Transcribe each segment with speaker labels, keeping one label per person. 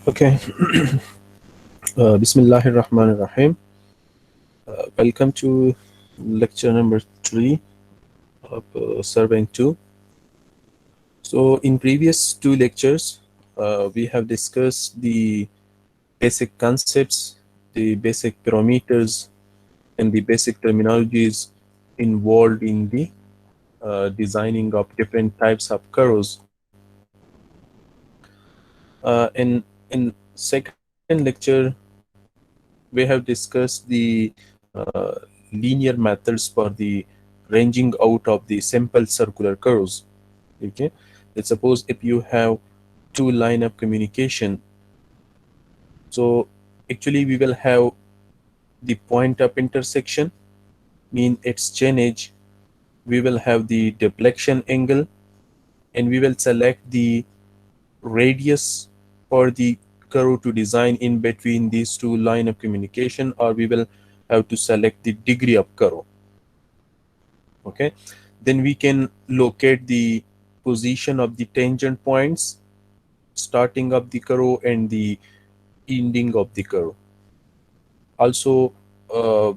Speaker 1: Okay. Bismillahir Rahmanir Rahim. Welcome to lecture number 3 of Surveying 2. So, in previous two lectures, we have discussed the basic concepts, the basic parameters, and the basic terminologies involved in the designing of different types of curves. In second lecture, we have discussed the uh, linear methods for the ranging out of the simple circular curves. Okay, let's suppose if you have two line of communication, so actually we will have the point of intersection, mean its change. We will have the deflection angle, and we will select the radius for the curve to design in between these two line of communication, or we will have to select the degree of curve. Okay, then we can locate the position of the tangent points starting of the curve and the ending of the curve. Also,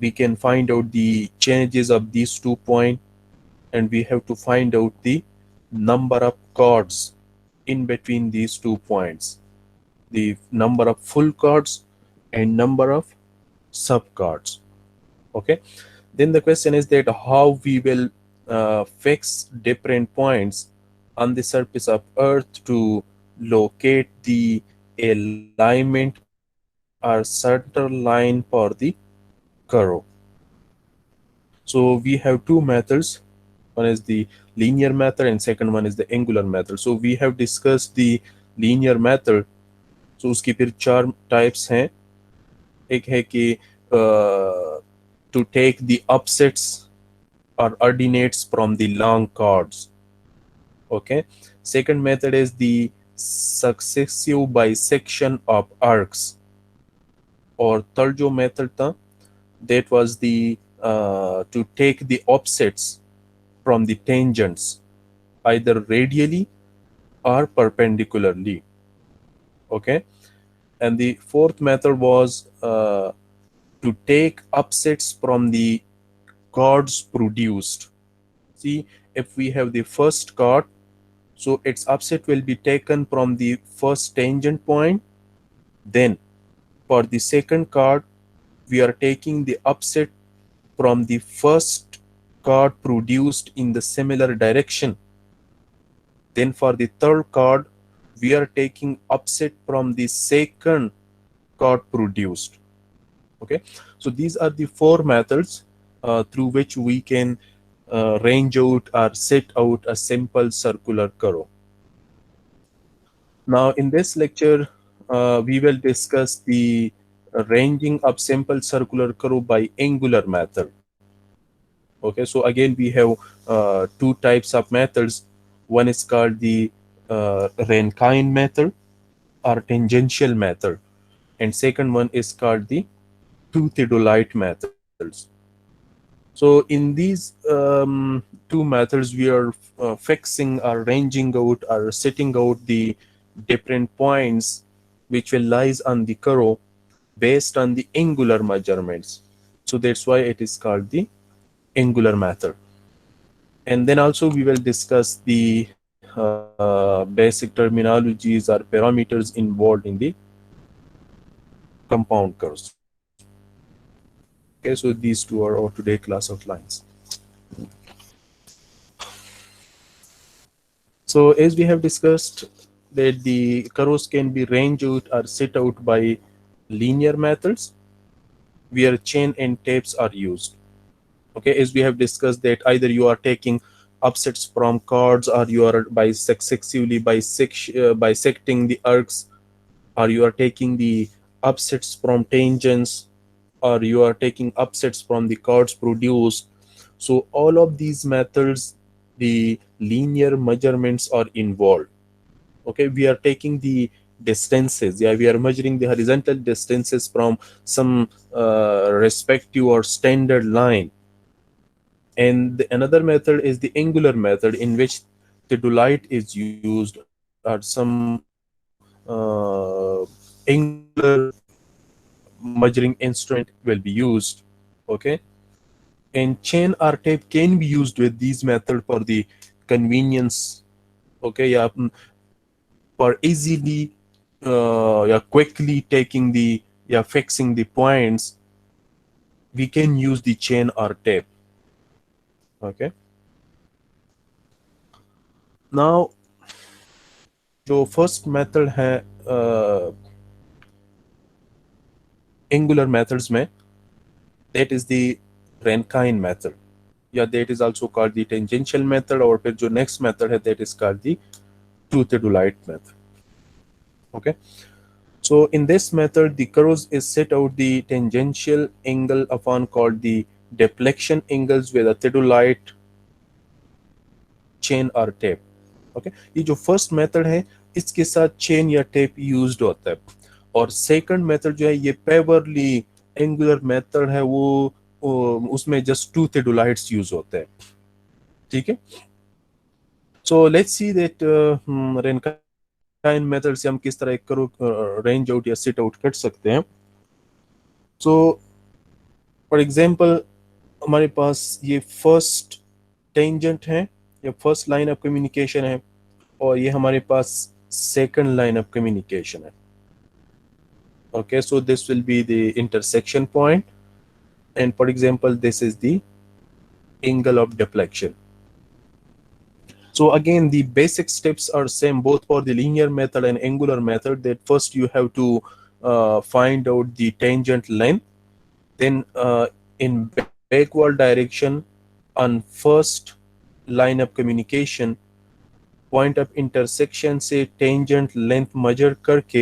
Speaker 1: we can find out the changes of these 2 points, and we have to find out the number of chords in between these 2 points, the number of full chords and number of sub chords. Okay, then the question is that how we will fix different points on the surface of earth to locate the alignment or center line for the curve. So we have two methods. One is the linear method and second one is the angular method. So we have discussed the linear method. So उसकी फिर चार types हैं. एक है कि to take the upsets or ordinates from the long chords. Okay. Second method is the successive bisection of arcs. और third जो method था, that was the to take the offsets from the tangents either radially or perpendicularly. Okay, and the fourth method was to take offsets from the chords produced. See, if we have the first chord, so its offset will be taken from the first tangent point. Then for the second chord, we are taking the offset from the first chord produced in the similar direction. Then for the third chord, we are taking offset from the second chord produced. Okay, so these are the four methods through which we can range out or set out a simple circular curve. Now in this lecture, we will discuss the ranging of simple circular curve by angular method. Okay, so again we have two types of methods. One is called the Rankine method or tangential method, and second one is called the two-theodolite methods. So in these two methods, we are fixing or ranging out or setting out the different points which will lies on the curve based on the angular measurements. So that's why it is called the angular method. And then also we will discuss the basic terminologies or parameters involved in the compound curves. Okay, so these two are our today class outlines. So as we have discussed that the curves can be ranged out or set out by linear methods where chain and tapes are used. Okay, as we have discussed that either you are taking offsets from chords, or you are successively bisecting the arcs, or you are taking the offsets from tangents, or you are taking offsets from the chords produced. So all of these methods, the linear measurements are involved. Okay, we are taking the distances. Yeah, we are measuring the horizontal distances from some respective or standard line. And another method is the angular method, in which the theodolite is used, or some angular measuring instrument will be used. Okay, and chain or tape can be used with these method for the convenience. Okay, yeah, for easily yeah, quickly taking the, yeah, fixing the points, we can use the chain or tape. Okay, now जो first method है angular methods में, that is the रेनकाइन method, या that is also called the tangential method, और फिर जो next method है that is called the two theodolite method. Okay, so in this method the curves is set out the tangential angle upon called the deflection angles with a theodolite chain or tape. Okay, ये जो first method है इसके साथ chain या tape used होता है, और second method जो है ये पेवरली एंगुलर मेथड है, उसमें जस्ट टू theodolites यूज होते हैं. ठीक है, so let's see that Rankine method से हम किस तरह एक करो रेंज आउट या सिट आउट कर सकते हैं. सो फॉर एग्जांपल हमारे पास ये फर्स्ट टेंजेंट है या फर्स्ट लाइन ऑफ कम्युनिकेशन है, और ये हमारे पास सेकंड लाइन ऑफ कम्युनिकेशन है. Okay, so this will be the intersection point, and for example this is the angle of deflection. So again the basic steps are same both for the linear method and angular method, that first you have to find out the tangent length, then in backward direction on first line of communication point of intersection से tangent length major करके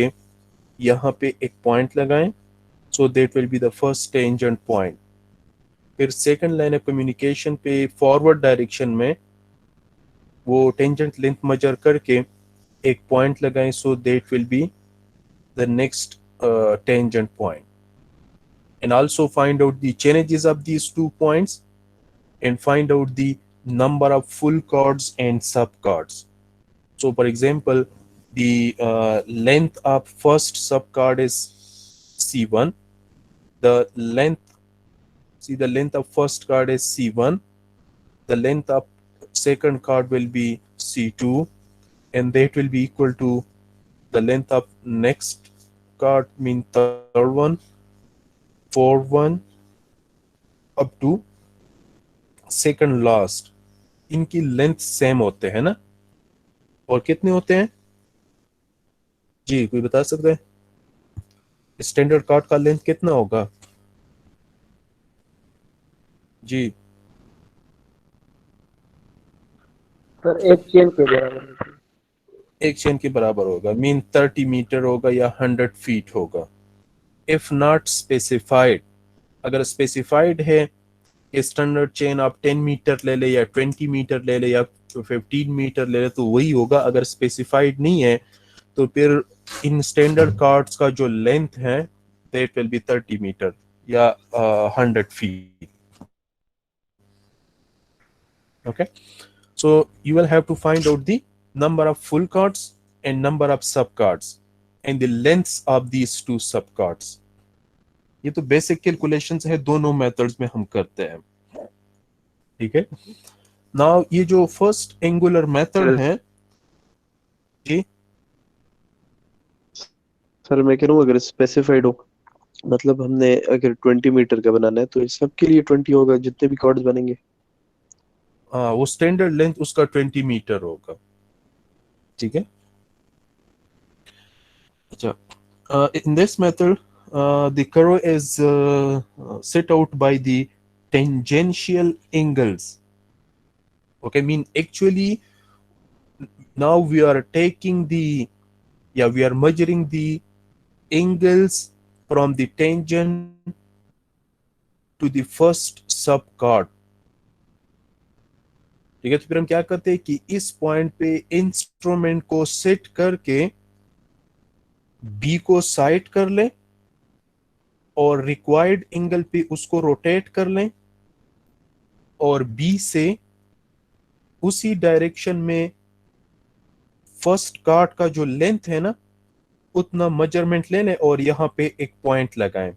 Speaker 1: यहाँ पे एक point लगाएं, सो that will be the first tangent point. फिर second line of communication पे forward direction में वो टेंजेंट लेंथ मेजर करके एक पॉइंट लगाएं, सो that will be the next tangent point. And also find out the changes of these 2 points and find out the number of full chords and subchords. So for example, the length of first subchord is C1. The length of first chord is C1. The length of second chord will be C2, and that will be equal to the length of next chord, mean third one, fourth one, up to second last. इनकी length same होते हैं ना, और कितने होते हैं जी, कोई बता सकता है? स्टैंडर्ड कार्ड का लेंथ कितना होगा जी?
Speaker 2: सर एक चेन के बराबर,
Speaker 1: एक चेन के बराबर होगा, मीन 30 मीटर होगा या 100 फीट होगा. इफ नॉट स्पेसिफाइड, अगर स्पेसिफाइड है कि स्टैंडर्ड चेन आप 10 मीटर ले ले या 20 मीटर ले ले या 15 मीटर ले ले तो वही होगा. अगर स्पेसिफाइड नहीं है तो फिर इन स्टैंडर्ड कार्ड्स का जो लेंथ है दैट विल बी 30 मीटर या 100 feet. Okay, so you will have to find out the number of full cards and number of subcards and the lengths of these 2 subcards. ये तो basic calculations है, दोनों methods में हम करते हैं. ठीक है, नाउ ये जो फर्स्ट एंगुलर मेथड है जी,
Speaker 3: सर मैं कह रहा हूँ अगर स्पेसिफाइड हो, मतलब हमने अगर 20 मीटर का बनाना है तो सबके लिए 20 होगा जितने भी कॉर्ड्स बनेंगे.
Speaker 1: हाँ, वो स्टैंडर्ड लेंथ उसका 20 मीटर होगा. ठीक है, अच्छा, in this method the curve is set out by the tangential angles. Okay, mean actually now we are taking the, yeah, we are measuring the angles from the tangent to the first subchord. ठीक है, तो फिर हम क्या करते हैं कि इस पॉइंट पे इंस्ट्रूमेंट को सेट करके बी को साइड कर लें और रिक्वायर्ड एंगल पे उसको रोटेट कर लें, और बी से उसी डायरेक्शन में फर्स्ट कार्ड का जो लेंथ है ना उतना मेजरमेंट ले लें और यहाँ पे एक पॉइंट लगाएं,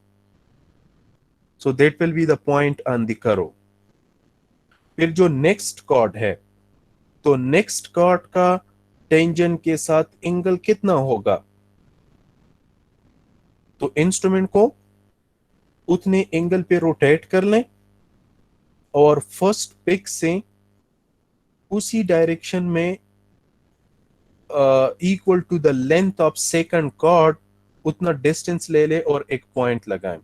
Speaker 1: सो that will be the point on the करो। फिर जो नेक्स्ट कॉर्ड है, तो नेक्स्ट कॉर्ड का टेंजेंट के साथ एंगल कितना होगा, तो इंस्ट्रूमेंट को उतने एंगल पे रोटेट कर लें और फर्स्ट पिक से उसी डायरेक्शन में equal to the length of second chord उतना डिस्टेंस ले ले और एक पॉइंट लगाएं।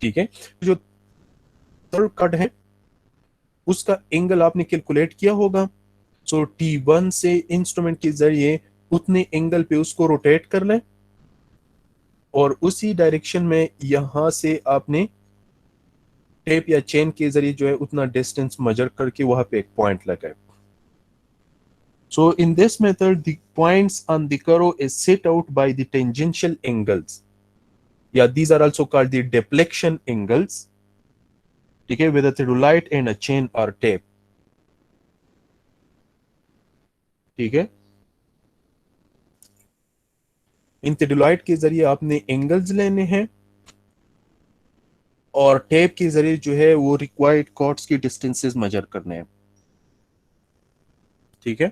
Speaker 1: ठीक है, जो थर्ड कॉर्ड है उसका एंगल आपने कैलकुलेट किया होगा, सो T1 से इंस्ट्रूमेंट के जरिए उतने एंगल पे उसको रोटेट कर लें और उसी डायरेक्शन में यहां से आपने टेप या चेन के जरिए जो है उतना डिस्टेंस मेजर करके वहां पे एक पॉइंट लगाए। So in this method the points on the curve is set out by the tangential angles, या these are also called the deflection angles, ठीक है, with a theodolite and a chain or tape। ठीक है, इन theodolite के जरिए आपने angles लेने हैं और टेप के जरिए जो है वो रिक्वायर्ड कॉर्ड्स की डिस्टेंसेस मेजर करने हैं। ठीक है,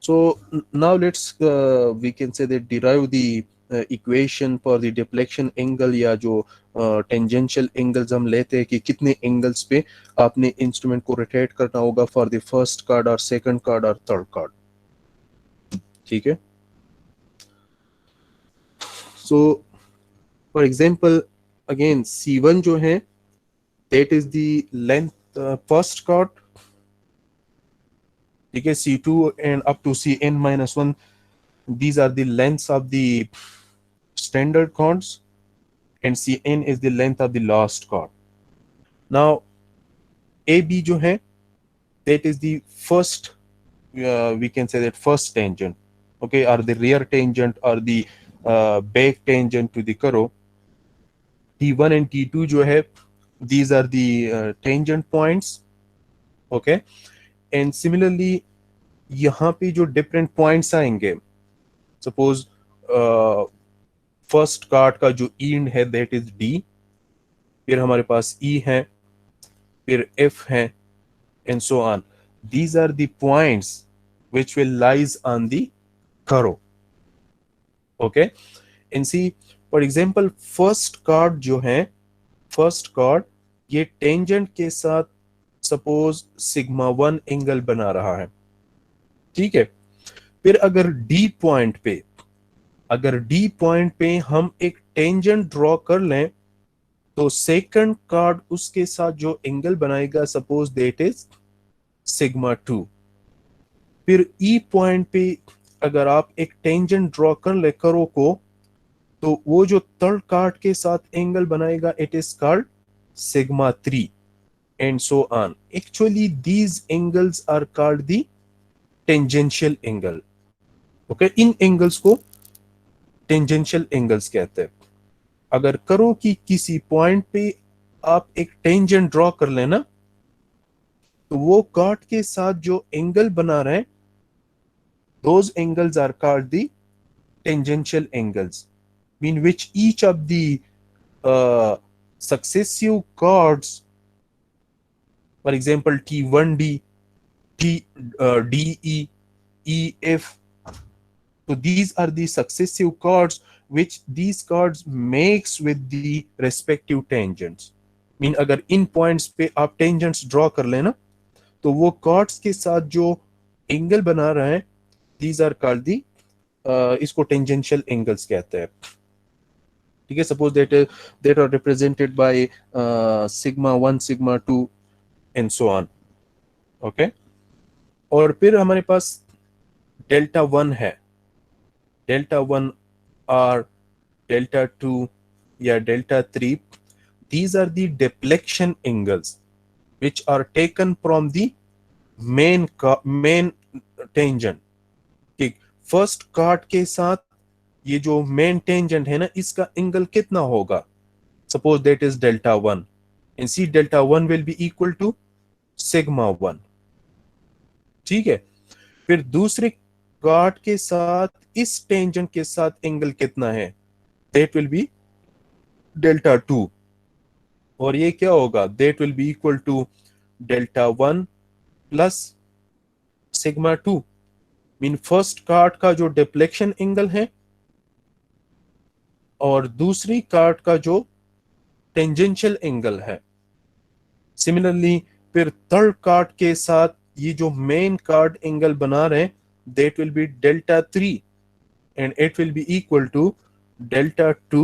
Speaker 1: so now let's we can say that derive the equation for the deflection angle, या जो टेंजेंशियल एंगल्स हम लेते हैं कि कितने एंगल्स पे आपने इंस्ट्रूमेंट को रोटेट करना होगा फॉर द फर्स्ट कार्ड और सेकंड कार्ड और थर्ड कार्ड। ठीक है, so for example again C1 जो है that is the length first card, ठीक है, C2 and up to Cn-1 these are the lengths of the standard chords and Cn is the length of the last chord। now AB जो है that is the first we can say that first tangent, okay, or the rear tangent or the back tangent to the curve। T1 and T2 जो है these are the tangent points, okay, and similarly यहाँ पे जो different points आएंगे, suppose first chord का जो and है that is D, फिर हमारे पास E है, फिर F है, and so on, these are the points which will lies on the curve. Okay, and see for example first chord जो है, फर्स्ट कार्ड ये टेंजेंट के साथ सपोज σ1 एंगल बना रहा है। ठीक है, फिर अगर D पॉइंट पे हम एक टेंजेंट ड्रॉ कर लें तो सेकंड कार्ड उसके साथ जो एंगल बनाएगा सपोज दैट इज σ2। फिर E पॉइंट पे अगर आप एक टेंजेंट ड्रॉ कर ले करो को, तो वो जो थर्ड कार्ड के साथ एंगल बनाएगा it is called σ3 and so on। Actually these angles are called the tangential angle। okay, in angles को टेंजेंशियल एंगल्स कहते हैं। अगर करो कि किसी पॉइंट पे आप एक टेंजेंट ड्रॉ कर लेना, तो वो कार्ड के साथ जो एंगल बना रहे हैं those angles are called the tangential angles, in which each of the successive chords, for example T1D, DE, EF, so these are the successive chords which these chords makes with the respective tangents। Mean अगर इन points पे आप tangents draw कर लेना, तो वो chords के साथ जो एंगल बना रहे हैं these are called the इसको टेंजेंशियल एंगल्स कहते हैं। ठीक है, suppose that are represented by σ1, σ2 and so on। Okay, और फिर हमारे पास डेल्टा 1 है, डेल्टा 1 और डेल्टा 2 या delta 3, these are the deflection angles which are taken from the main tangent। ठीक, फर्स्ट कार्ड के साथ ये जो मेन टेंजेंट है ना, इसका एंगल कितना होगा, suppose that is delta 1 and see delta 1 will be equal to σ1। ठीक है, फिर दूसरे कार्ड के साथ इस टेंजेंट के साथ एंगल कितना है, दैट विल बी डेल्टा 2, और ये क्या होगा, that will be equal to delta 1 plus sigma 2। Mean first chord का जो डिफ्लेक्शन एंगल है और दूसरी कार्ड का जो टेंजेंशियल एंगल है। सिमिलरली फिर थर्ड कार्ड के साथ ये जो मेन कार्ड एंगल बना रहे हैं, that will B delta 3 and it will be equal to delta 2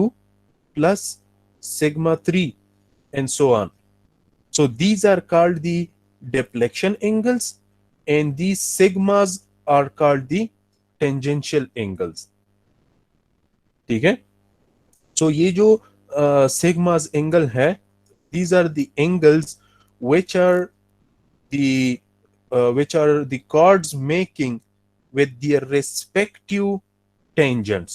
Speaker 1: plus sigma 3 and so on. So these are called the deflection angles and these sigmas are called the tangential angles. ठीक है, so ये जो sigmas angle है, these are the angles which are the chords making with their respective tangents.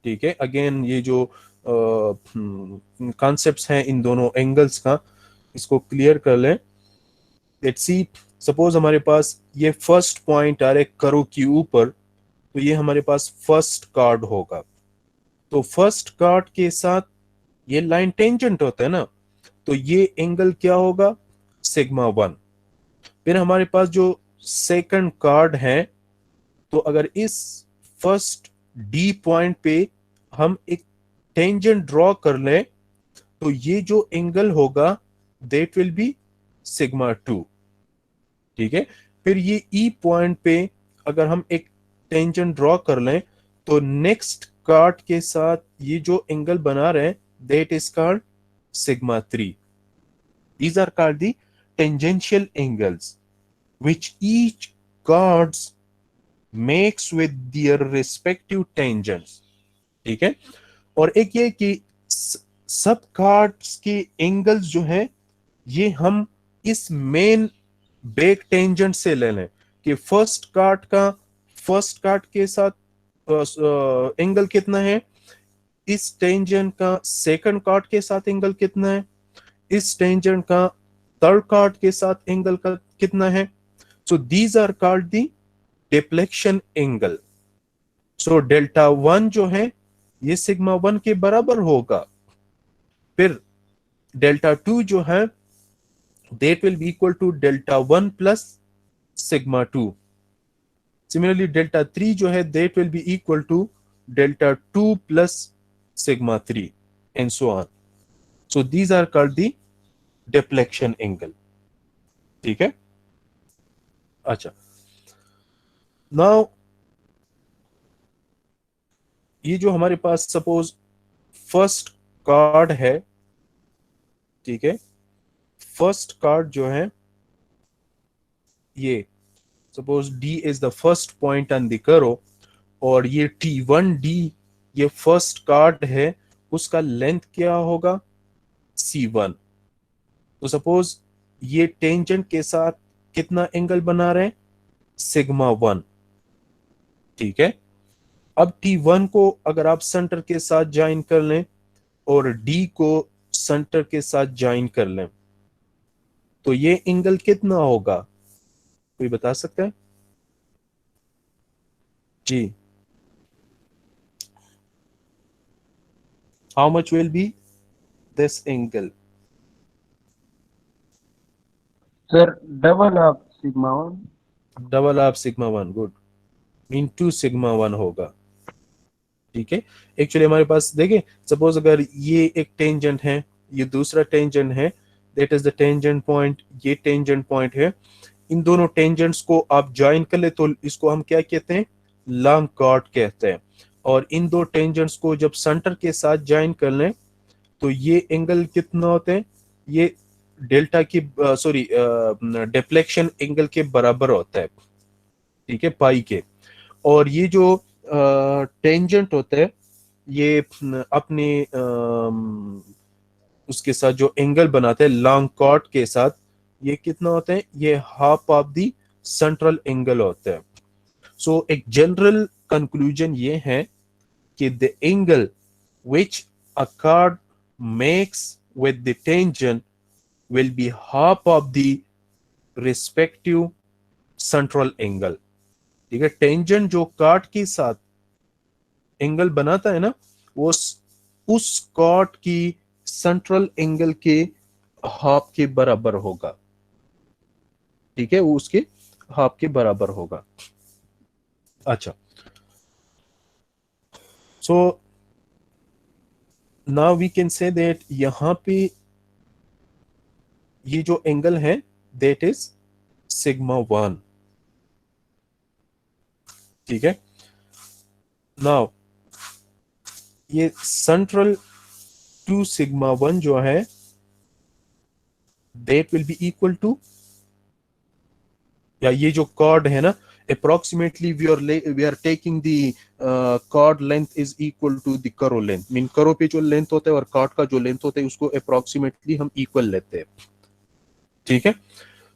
Speaker 1: ठीक है, again ये जो concepts हैं इन दोनों एंगल्स का, इसको क्लियर कर लें। लेट्स सी, सपोज हमारे पास ये फर्स्ट पॉइंट आ रहे करो के ऊपर, तो ये हमारे पास फर्स्ट कार्ड होगा। तो फर्स्ट कार्ड के साथ ये लाइन टेंजेंट होता है ना, तो ये एंगल क्या होगा, सिग्मा 1। फिर हमारे पास जो सेकंड कार्ड है, तो अगर इस फर्स्ट डी पॉइंट पे हम एक टेंजेंट ड्रॉ कर लें, तो ये जो एंगल होगा दैट विल बी सिग्मा 2। ठीक है, फिर ये ई पॉइंट पे अगर हम एक टेंजेंट ड्रॉ कर लें, तो नेक्स्ट कार्ड के साथ ये जो एंगल बना रहे हैं, that is called sigma 3। These are called the tangential angles which each chords makes with their respective tangents. ठीक है, और एक ये कि सब कार्ड्स के एंगल्स जो है ये हम इस मेन बैक टेंजेंट से ले लें कि फर्स्ट कार्ड के साथ एंगल कितना है, इस टेंजेंट का सेकंड कार्ड के साथ एंगल कितना है, इस टेंजेंट का थर्ड कार्ड के साथ एंगल का कितना है। So these are called the deflection angle. So delta 1 जो है ये सिग्मा 1 के बराबर होगा। फिर डेल्टा 2 जो है that will be equal to delta 1 plus sigma 2। Similarly delta 3 जो है that will be equal to delta 2 plus sigma 3 and so on. So these are called the deflection angle. ठीक है, अच्छा, नाउ ये जो हमारे पास सपोज फर्स्ट कार्ड है, ठीक है, फर्स्ट कार्ड जो है ये suppose D is the first point on the curve, और ये T1D ये फर्स्ट कार्ड है, उसका लेंथ क्या होगा, C1। तो सपोज ये टेंजेंट के साथ कितना एंगल बना रहे हैं, सिग्मा 1। ठीक है, अब T1 को अगर आप सेंटर के साथ ज्वाइन कर लें और D को सेंटर के साथ ज्वाइन कर लें, तो ये एंगल कितना होगा, कोई बता सकता है जी, how much will be this angle.
Speaker 2: Sir double of sigma 1।
Speaker 1: Double of sigma 1, good, mean 2 sigma 1 होगा। ठीक है, एक्चुअली हमारे पास देखिए, सपोज अगर ये एक टेंजेंट है, ये दूसरा टेंजेंट है, that is the tangent point, ये टेंजेंट पॉइंट है, इन दोनों टेंजेंट्स को आप ज्वाइन कर ले तो इसको हम क्या कहते हैं, लॉन्ग कॉर्ड कहते हैं। और इन दो टेंजेंट्स को जब सेंटर के साथ ज्वाइन कर लें, तो ये एंगल कितना होते हैं, ये डेल्टा की सॉरी डिफ्लेक्शन एंगल के बराबर होता है। ठीक है, पाई के। और ये जो टेंजेंट होता है, ये अपने उसके साथ जो एंगल बनाते हैं लॉन्ग कॉर्ड के साथ, ये कितना होता है, ये half of the central angle होता है। सो एक जनरल कंक्लूजन ये है कि the angle which a chord makes with the tangent will be half of the respective central angle. ठीक है, टेंजेंट जो कॉर्ड के साथ एंगल बनाता है ना, वो उस कॉर्ड की सेंट्रल एंगल के हाफ के बराबर होगा। ठीक है, वो उसके हाफ के बराबर होगा। अच्छा, so now we can say that यहां पे ये जो एंगल है दैट इज सिग्मा 1। ठीक है, नाउ ये सेंट्रल टू सिग्मा 1 जो है that will be equal to, या ये जो कॉर्ड है ना, approximately we are taking the chord length is equal to the करो लेंथ, मीन करो पे जो लेंथ होता है और कॉर्ड का जो लेंथ होता है उसको अप्रोक्सीमेटली हम इक्वल लेते हैं। ठीक है,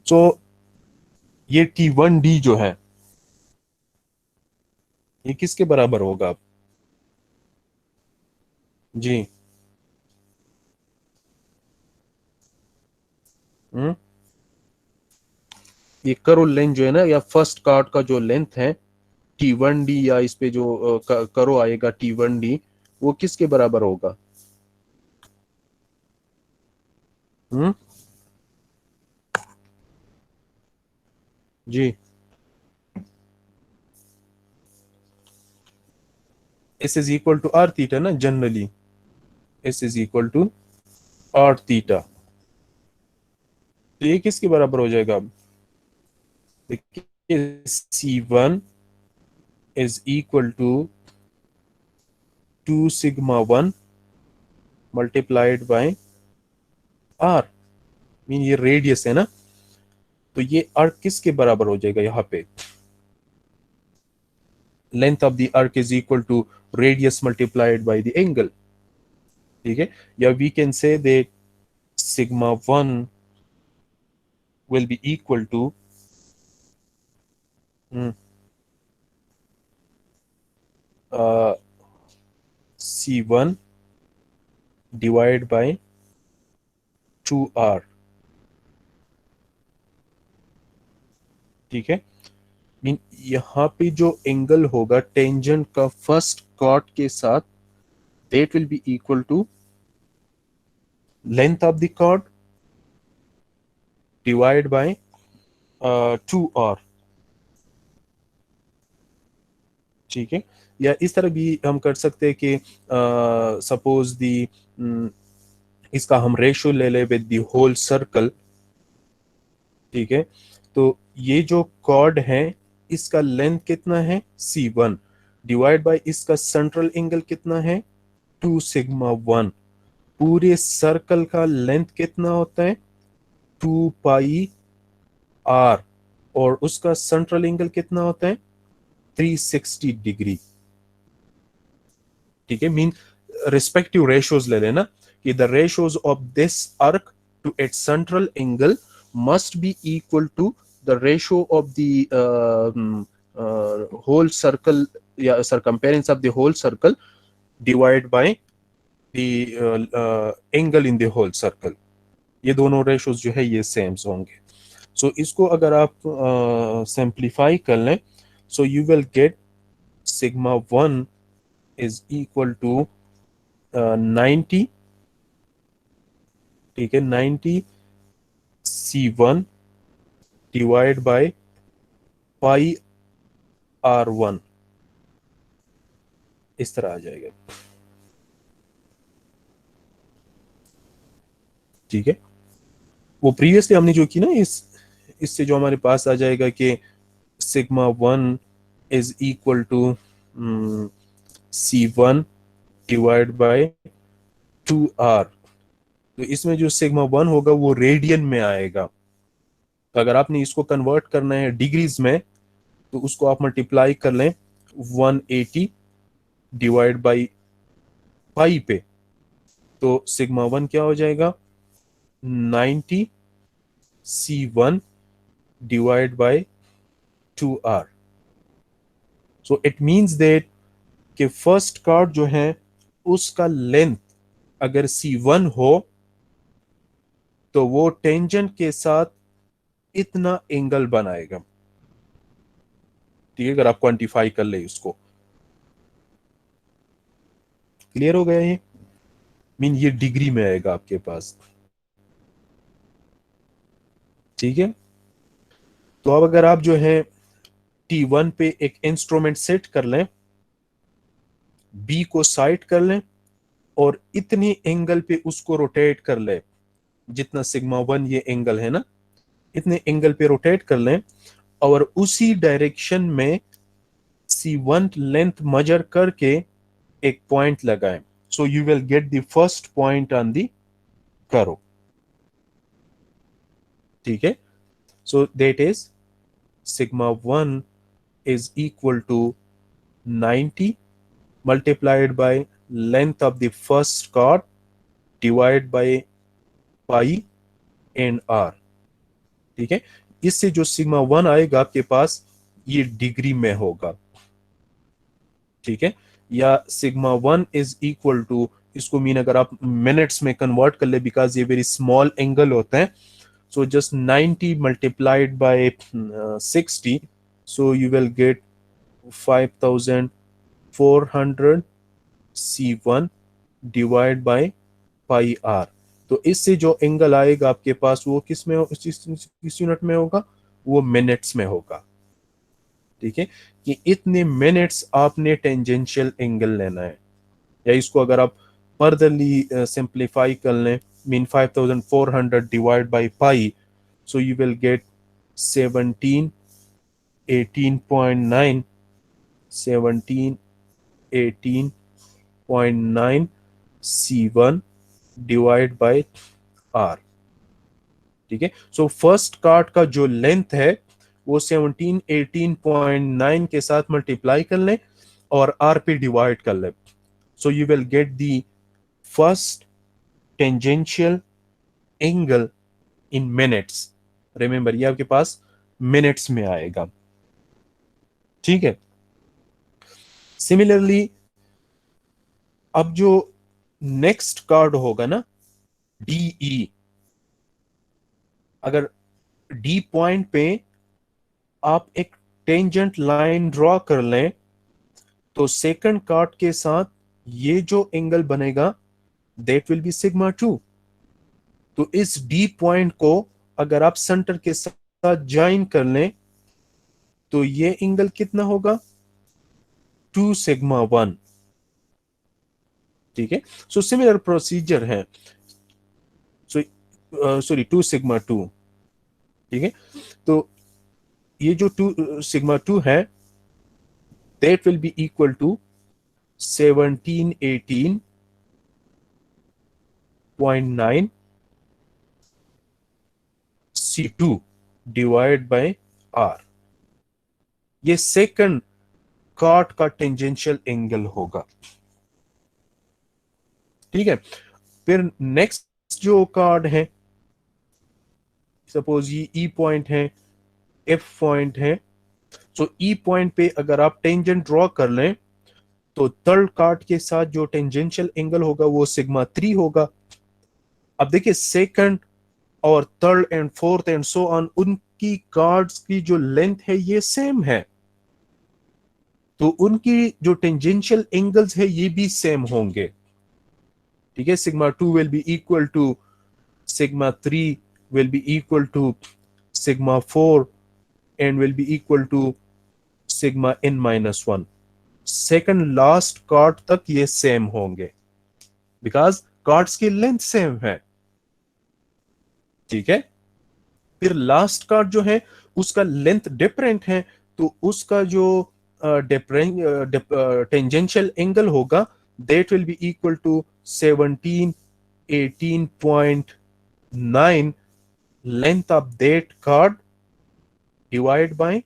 Speaker 1: सो ये T1D जो है ये किसके बराबर होगा जी? हम्म, ये करो लेंथ जो है ना, या फर्स्ट कार्ड का जो लेंथ है T1D, या इस पे जो करो आएगा T1D, वो किसके बराबर होगा? हम्म, जी, S is equal to r theta ना, generally S is equal to r theta. तो ये किसके बराबर हो जाएगा? देखिए, C1 is equal to 2 sigma 1 multiplied by r, mean ये रेडियस है ना, तो ये आर्क किसके बराबर हो जाएगा यहाँ पे? Length of the arc is equal to radius multiplied by the angle. ठीक है, या we can say that sigma 1 will be equal to C1 divided by 2R। ठीक है, मीन यहाँ पे जो एंगल होगा टेंजेंट का फर्स्ट कॉर्ड के साथ that will be equal to length of the chord divided by 2R। ठीक है, या इस तरह भी हम कर सकते हैं कि सपोज दी इसका हम रेशो ले ले विद द होल सर्कल। ठीक है, तो ये जो कॉर्ड है इसका लेंथ कितना है? C1 डिवाइड बाय इसका सेंट्रल एंगल कितना है? 2 सिग्मा 1। पूरे सर्कल का लेंथ कितना होता है? 2 पाई आर, और उसका सेंट्रल एंगल कितना होता है? 360 डिग्री। ठीक है, मीन रिस्पेक्टिव रेशियोज ले लेना कि the ratios of this arc to its central angle must be equal to the ratio of the whole circle, yeah, circumference of the whole circle divided by the angle in the whole circle। ये दोनों ratios जो है ये same होंगे। सो इसको अगर आप simplify कर लें, so you will get sigma 1 is equal to 90। ठीक है, 90 C1 divide by pi R1, इस तरह आ जाएगा। ठीक है, वो प्रीवियसली हमने जो की ना, इससे जो हमारे पास आ जाएगा कि sigma 1 is equal to C1 divide by 2R। तो इसमें जो सिग्मा 1 होगा वो रेडियन में आएगा। तो अगर आपने इसको कन्वर्ट करना है डिग्रीज में, तो उसको आप मल्टीप्लाई कर लें 180 डिवाइड बाई पाई पे, तो सिग्मा 1 क्या हो जाएगा? 90 C1 divide by 2R। So it means that कि फर्स्ट कार्ड जो है उसका लेंथ अगर C1 हो तो वो टेंजेंट के साथ इतना एंगल बनाएगा। ठीक है, अगर आप क्वांटिफाई कर ले उसको। क्लियर हो गया ये? मीन ये डिग्री में आएगा आपके पास। ठीक है, तो अब अगर आप जो है T1 पे एक इंस्ट्रूमेंट सेट कर लें, बी को साइड कर लें और इतनी एंगल पे उसको रोटेट कर ले, जितना सिग्मा 1 ये एंगल है ना, इतने एंगल पे रोटेट कर लें और उसी डायरेक्शन में C1 लेंथ मेजर करके एक पॉइंट लगाएं, सो you will get the first point on the curve. ठीक है, so that is sigma 1 is equal to 90 multiplied by length of the first chord divided by pi and r। ठीक है, इससे जो sigma 1 आएगा आपके पास ये डिग्री में होगा। ठीक है, या सिग्मा 1 इज इक्वल टू, इसको मीन अगर आप मिनट्स में कन्वर्ट कर ले, बिकॉज ये वेरी स्मॉल एंगल होते हैं, so just 90 multiplied by 60, so you will get 5400 C1 divided by pi r। तो इससे जो एंगल आएगा आपके पास वो किस में किस यूनिट में होगा, वो मिनट्स में होगा। ठीक है, कि इतने मिनट्स आपने टेंजेंशियल एंगल लेना है, या इसको अगर आप फर्दरली सिंप्लीफाई कर लें, mean 5400 divide by pi, so you will get 17 18.9 17 18.9 C1 divide by R। ठीक है, सो फर्स्ट कार्ड का जो लेंथ है वो 17 18.9 के साथ मल्टीप्लाई कर लें और R पे डिवाइड कर लें, so you will get the first tangential angle in minutes. Remember ये आपके पास मिनट्स में आएगा। ठीक है, सिमिलरली अब जो नेक्स्ट कार्ड होगा ना DE, अगर D पॉइंट पे आप एक टेंजेंट लाइन ड्रॉ कर लें तो सेकंड कार्ड के साथ ये जो एंगल बनेगा दैट विल बी सिग्मा 2। तो इस D पॉइंट को अगर आप सेंटर के साथ ज्वाइन कर लें तो ये एंगल कितना होगा, 2 सिग्मा 1। ठीक है, सो सिमिलर प्रोसीजर है, सॉरी 2 सिग्मा 2। ठीक है, तो ये जो 2 सिग्मा 2 है that will be equal to 1718.9 C2 divide by R। ये सेकंड कार्ड का टेंजेंशियल एंगल होगा। ठीक है, फिर नेक्स्ट जो कार्ड है, सपोज ये E पॉइंट है, F पॉइंट है, सो E पॉइंट पे अगर आप टेंजेंट ड्रॉ कर लें तो थर्ड कार्ड के साथ जो टेंजेंशियल एंगल होगा वो सिग्मा 3 होगा। अब देखिए सेकंड और third and fourth and so on, उनकी कार्ड्स की जो लेंथ है ये सेम है, तो उनकी जो टेंजेंशियल एंगल्स है ये भी सेम होंगे। ठीक है, sigma 2 will be equal to sigma 3 will be equal to sigma 4 and will be equal to sigma n minus 1। Second last card तक ये सेम होंगे बिकॉज कार्ड्स की लेंथ सेम है। ठीक है, फिर लास्ट कार्ड जो है उसका लेंथ डिफरेंट है, तो उसका जो टेंजेंशियल एंगल होगा that will be equal to 17 18.9 length of that chord divide by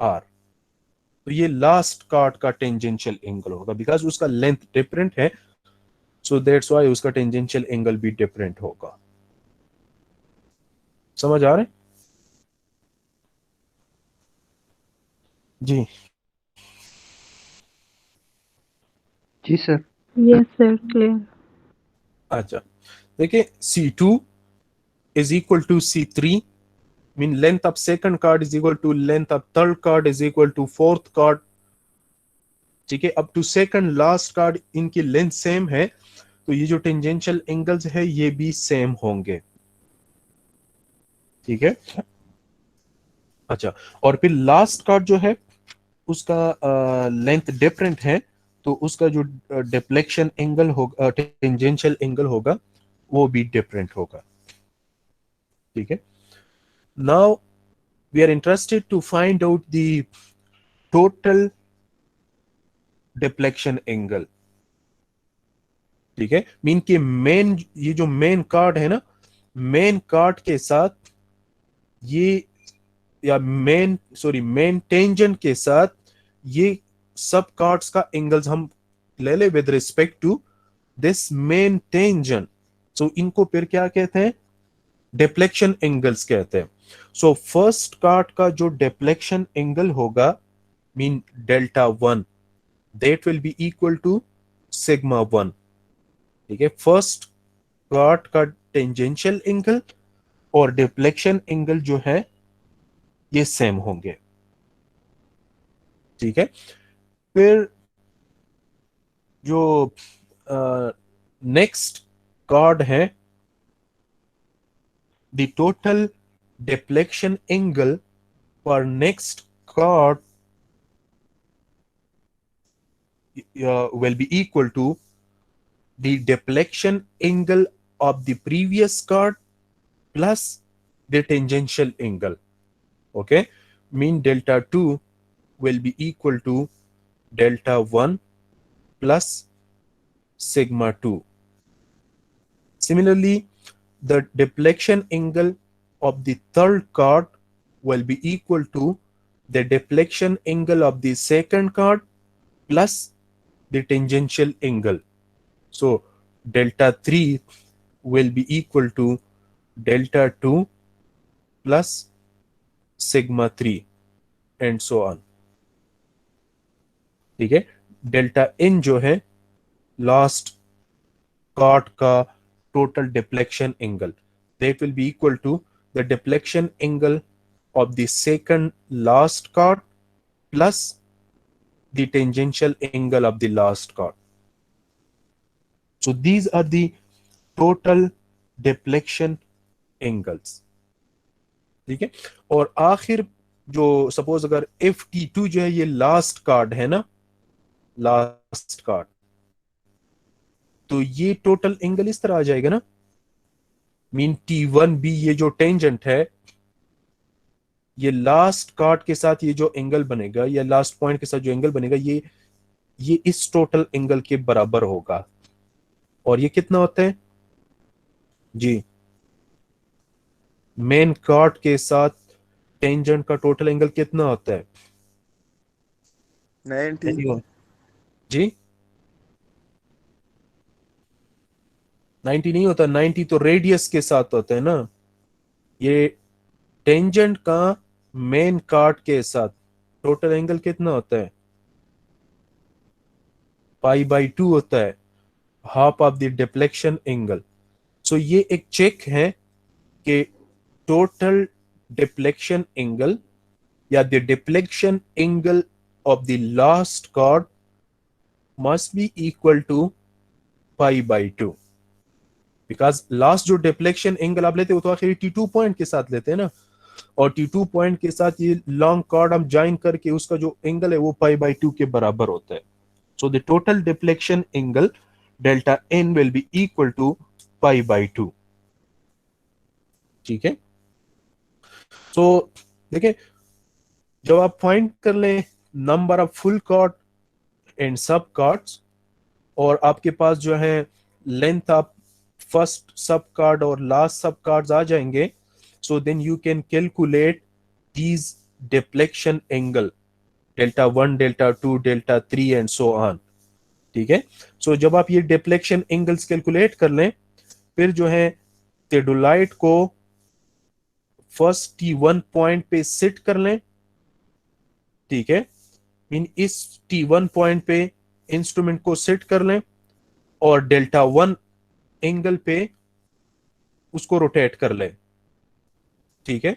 Speaker 1: R। तो ये लास्ट कार्ड का टेंजेंशियल एंगल होगा बिकॉज उसका लेंथ डिफरेंट है, सो दैट्स व्हाई उसका टेंजेंशियल एंगल भी डिफरेंट होगा। समझ आ रहे हैं जी?
Speaker 2: जी सर।
Speaker 4: Yes, sir, clear.
Speaker 1: अच्छा, देखिए C2 is equal to C3 mean length of second chord is equal to length of third chord is equal to fourth chord, ठीक है। Up to second last chord इनकी length same है, तो ये जो tangential angles है ये भी सेम होंगे, ठीक है। अच्छा, और फिर लास्ट कार्ड जो है उसका लेंथ डिफरेंट है, तो उसका जो डिफ्लेक्शन एंगल होगा, टेंजेंशियल एंगल होगा, वो भी डिफरेंट होगा, ठीक है। Now we are interested to find out the total deflection angle, ठीक है। मीन के मेन, ये जो मेन कार्ड है ना, मेन कार्ड के साथ ये, या मेन टेंजेंट के साथ ये सब कार्ड्स का एंगल्स हम ले ले with respect to this main tangent, so इनको फिर क्या कहते हैं, डिफ्लेक्शन एंगल्स कहते हैं। सो फर्स्ट कार्ड का जो डिफ्लेक्शन एंगल होगा mean delta 1, that will be equal to sigma 1, ठीक है। फर्स्ट कार्ड का टेंजेंशियल एंगल और डिफ्लेक्शन एंगल जो है ये सेम होंगे, ठीक है। फिर जो नेक्स्ट कार्ड है, द टोटल डिफ्लेक्शन एंगल पर next chord will be equal to the deflection angle of the previous card plus the tangential angle, okay, mean delta 2 will be equal to delta 1 plus sigma 2. Similarly, the deflection angle of the third card will be equal to the deflection angle of the second card plus the tangential angle. So delta 3 will be equal to delta 2 plus sigma 3 and so on, ठीक है। Delta n जो है last card का total deflection angle, that will be equal to the deflection angle of the second last chord plus the tangential angle of the last chord. So these are the total deflection angles, ठीक है। और आखिर जो suppose अगर FT2 जो है ये last card है ना, लास्ट कार्ड, तो ये टोटल एंगल इस तरह आ जाएगा ना, मीन T1B ये जो टेंजेंट है, ये लास्ट कार्ड के साथ ये जो एंगल बनेगा, या लास्ट पॉइंट के साथ जो एंगल बनेगा, ये इस टोटल एंगल के बराबर होगा। और ये कितना होता है जी, मेन कार्ड के साथ टेंजेंट का टोटल एंगल कितना होता है
Speaker 4: 90
Speaker 1: जी, 90 नहीं होता, 90 तो रेडियस के साथ होता है ना। ये टेंजेंट का मेन कार्ड के साथ टोटल एंगल कितना होता है, π/2 होता है, half of the deflection angle. So ये एक चेक है कि टोटल डिफ्लेक्शन एंगल या the deflection angle of the last chord must be equal to π/2, because last जो डिफ्लेक्शन एंगल आप लेते हो तो आखिर T2 पॉइंट के साथ लेते हैं ना, और T2 पॉइंट के साथ ये लॉन्ग कार्ड हम ज्वाइन करके उसका जो एंगल है वो π/2 के बराबर होता है। So the total deflection angle delta n will be equal to π/2, ठीक है। सो देखिए, जब आप फाइंड कर लें number of full chord and sub chords, और आपके पास जो है length of first sub chord और लास्ट सब कार्ड्स आ जाएंगे, so then you can calculate these deflection angle delta 1, delta 2, delta 3 and so on, ठीक है। सो जब आप ये डिफ्लेक्शन एंगल्स कैलकुलेट कर लें, फिर जो है टेडोलाइट को फर्स्ट T1 पॉइंट पे सिट कर लें, ठीक है। मीन इस T1 पॉइंट पे इंस्ट्रूमेंट को सेट कर लें और डेल्टा 1 एंगल पे उसको रोटेट कर लें, ठीक है।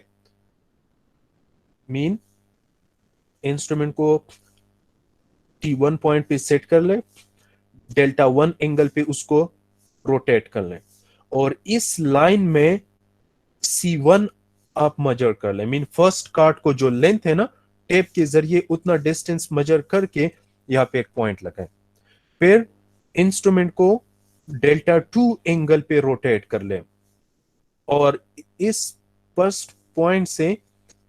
Speaker 1: मीन इंस्ट्रूमेंट को T1 पॉइंट पे सेट कर ले, डेल्टा 1 एंगल पे उसको रोटेट कर लें, और इस लाइन में C1 आप मेजर कर लें। मीन फर्स्ट कार्ड को जो लेंथ है ना, टेप के जरिए उतना डिस्टेंस मेजर करके यहाँ पे एक पॉइंट लगाएं। फिर इंस्ट्रूमेंट को डेल्टा 2 एंगल पे रोटेट कर लें, और इस फर्स्ट पॉइंट से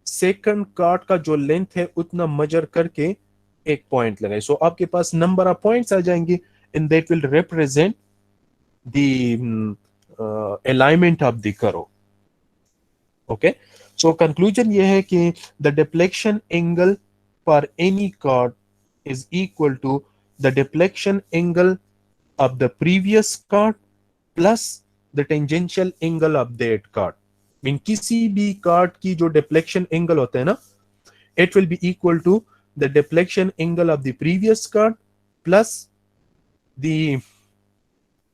Speaker 1: सेकंड कार्ड का जो लेंथ है उतना मेजर करके एक पॉइंट लगाए। सो आपके पास नंबर ऑफ पॉइंट्स आ जाएंगे, and that will represent the alignment of the curve. Okay, so conclusion ये है कि the deflection angle for any chord is equal to the deflection angle of the previous chord plus the tangential angle of that chord. Mean किसी भी card की जो deflection angle होता है ना, it will be equal to the deflection angle of the previous card plus the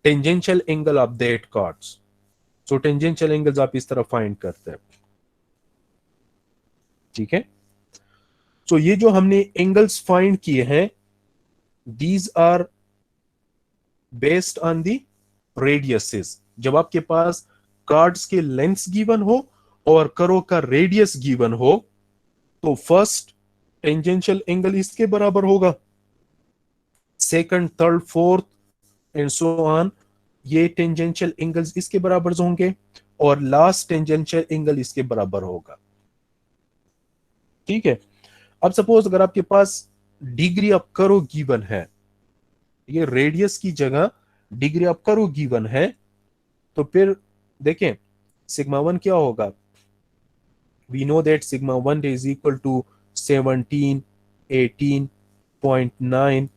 Speaker 1: tangential angle of that cards. So tangential angles आप इस तरह फाइंड करते हैं, ठीक है। so ये जो हमने एंगल्स फाइंड किए हैं, these are based on the radiuses। जब आपके पास कार्ड्स के लेंथ्स गिवन हो और कर्व का रेडियस गिवन हो, तो फर्स्ट टेंजेंशियल एंगल इसके बराबर होगा, second, third, fourth and so on, ये टेंजेंशियल एंगल्स इसके बराबर होंगे, और लास्ट टेंजेंशियल एंगल इसके बराबर होगा, ठीक है। अब सपोज अगर आपके पास डिग्री ऑफ कर्व गिवन है, ये रेडियस की जगह डिग्री ऑफ कर्व गिवन है, तो फिर देखें सिग्मा 1 क्या होगा। we know that sigma 1 is equal to 17 18.9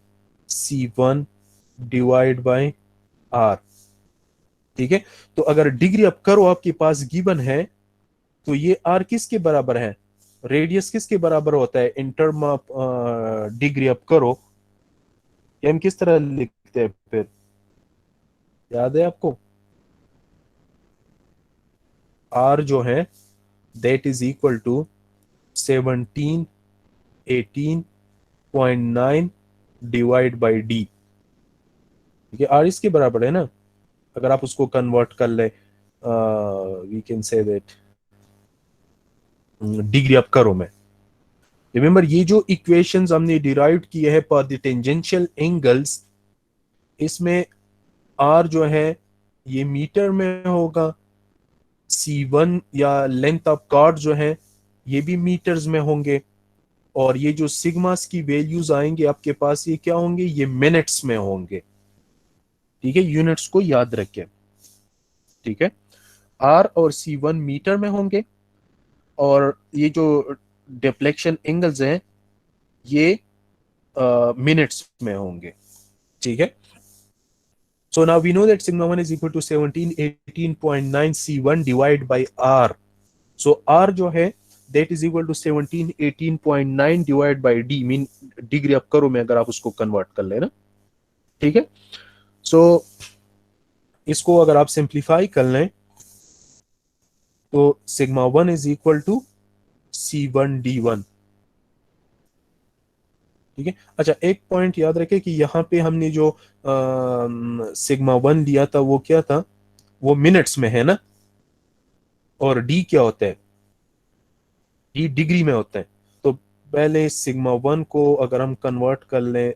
Speaker 1: C1 divide by R, ठीक है। तो अगर डिग्री ऑफ कर्व आपके पास गिवन है, तो ये R किसके बराबर है, रेडियस किसके बराबर होता है in term of degree of curve, हम किस तरह लिखते हैं फिर, याद है आपको, R जो है that is equal to 17 18.9 divide by D, ठीक है। आर इसके बराबर है ना, अगर आप उसको कन्वर्ट कर ले, we can say that degree of curve में। रिमेंबर ये जो इक्वेशंस हमने डिराइव किए हैं फॉर द टेंजेंशियल एंगल्स, इसमें आर जो है ये मीटर में होगा, C1 या लेंथ ऑफ कार्ड जो है ये भी मीटर्स में होंगे, और ये जो सिग्मास की वैल्यूज आएंगे आपके पास, ये क्या होंगे, ये मिनट्स में होंगे, ठीक है। यूनिट्स को याद रखें, ठीक है। R और C1 मीटर में होंगे, और ये जो डिफ्लेक्शन एंगल्स हैं ये मिनट्स में होंगे, ठीक है। So now we know that sigma 1 is equal to 17 18.9 C1 divided by R. So R जो है that is equal to 17 18.9 divided by D, mean degree of curve में अगर आप उसको कन्वर्ट कर लेना, ठीक है। So इसको अगर आप सिंप्लीफाई कर लें, तो sigma 1 is equal to C1 D1, ठीक है। अच्छा, एक पॉइंट याद रखें कि यहाँ पे हमने जो सिग्मा 1 लिया था वो क्या था, वो मिनट्स में है ना, और डी क्या होता है, डी डिग्री में होता है। तो पहले सिग्मा 1 को अगर हम कन्वर्ट कर लें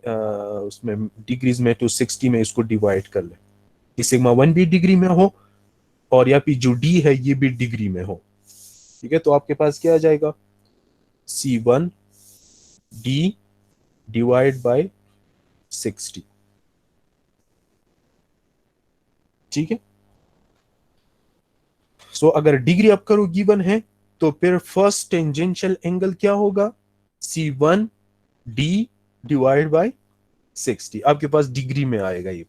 Speaker 1: उसमें डिग्रीज में, तो 60 में इसको डिवाइड कर लें, कि सिग्मा 1 भी डिग्री में हो और या फिर जो डी है ये भी डिग्री में हो, ठीक है। तो आपके पास क्या आ जाएगा, C1 डी डिवाइड बाय 60, ठीक है। सो अगर डिग्री ऑफ कर्व गिवन है, तो फिर फर्स्ट टेंजेंशियल एंगल क्या होगा, C1 D डिवाइड बाय 60, आपके पास डिग्री में आएगा ये,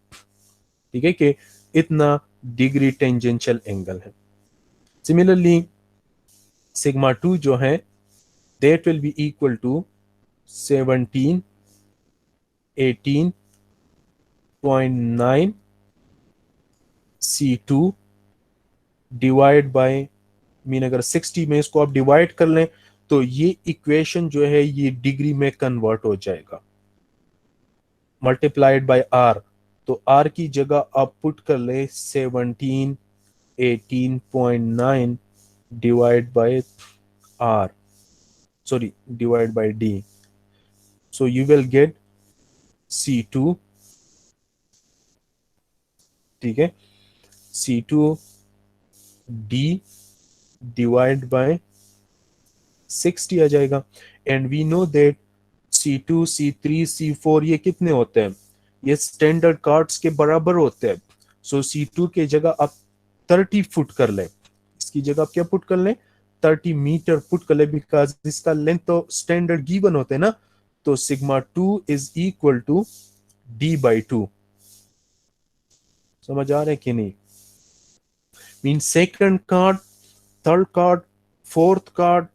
Speaker 1: ठीक है, कि इतना डिग्री टेंजेंशियल एंगल है। सिमिलरली सिग्मा 2 जो है that will be equal to 17 18.9 C2 divide by, mean अगर 60 में इसको आप डिवाइड कर लें, तो ये इक्वेशन जो है ये डिग्री में कन्वर्ट हो जाएगा, मल्टीप्लाइड बाय आर। तो आर की जगह आप पुट कर ले 17 18.9 divide by R, sorry, divide by d, so you will get C2, ठीक है, C2 d डिवाइड बाय 60 आ जाएगा। And we know that C2 C3 C4 ये कितने होते हैं, ये स्टैंडर्ड कार्ड्स के बराबर होते हैं। सो C2 के जगह आप 30 फुट कर ले, इसकी जगह आप क्या पुट कर ले, 30 मीटर पुट कर ले, बिकॉज इसका लेंथ तो स्टैंडर्ड गिवन होते हैं ना। तो sigma 2 is equal to d/2। समझ आ रहा है कि नहीं? Mean second chord, third chord, fourth chord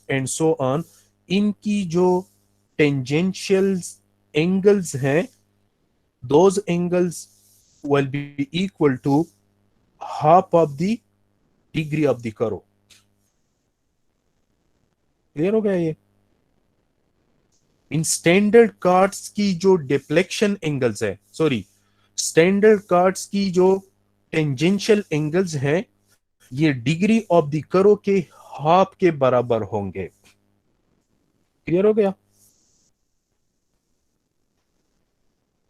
Speaker 1: and so on, इनकी जो टेंजेंशियल एंगल्स हैं, those angles will be equal to half of the degree of the curve. Clear हो गया ये? इन स्टैंडर्ड कार्ड्स की जो डिफ्लेक्शन एंगल्स है, सॉरी, स्टैंडर्ड कार्ड्स की जो टेंजेंशियल एंगल्स हैं, ये डिग्री ऑफ द कर्व के हाफ के बराबर होंगे। क्लियर हो गया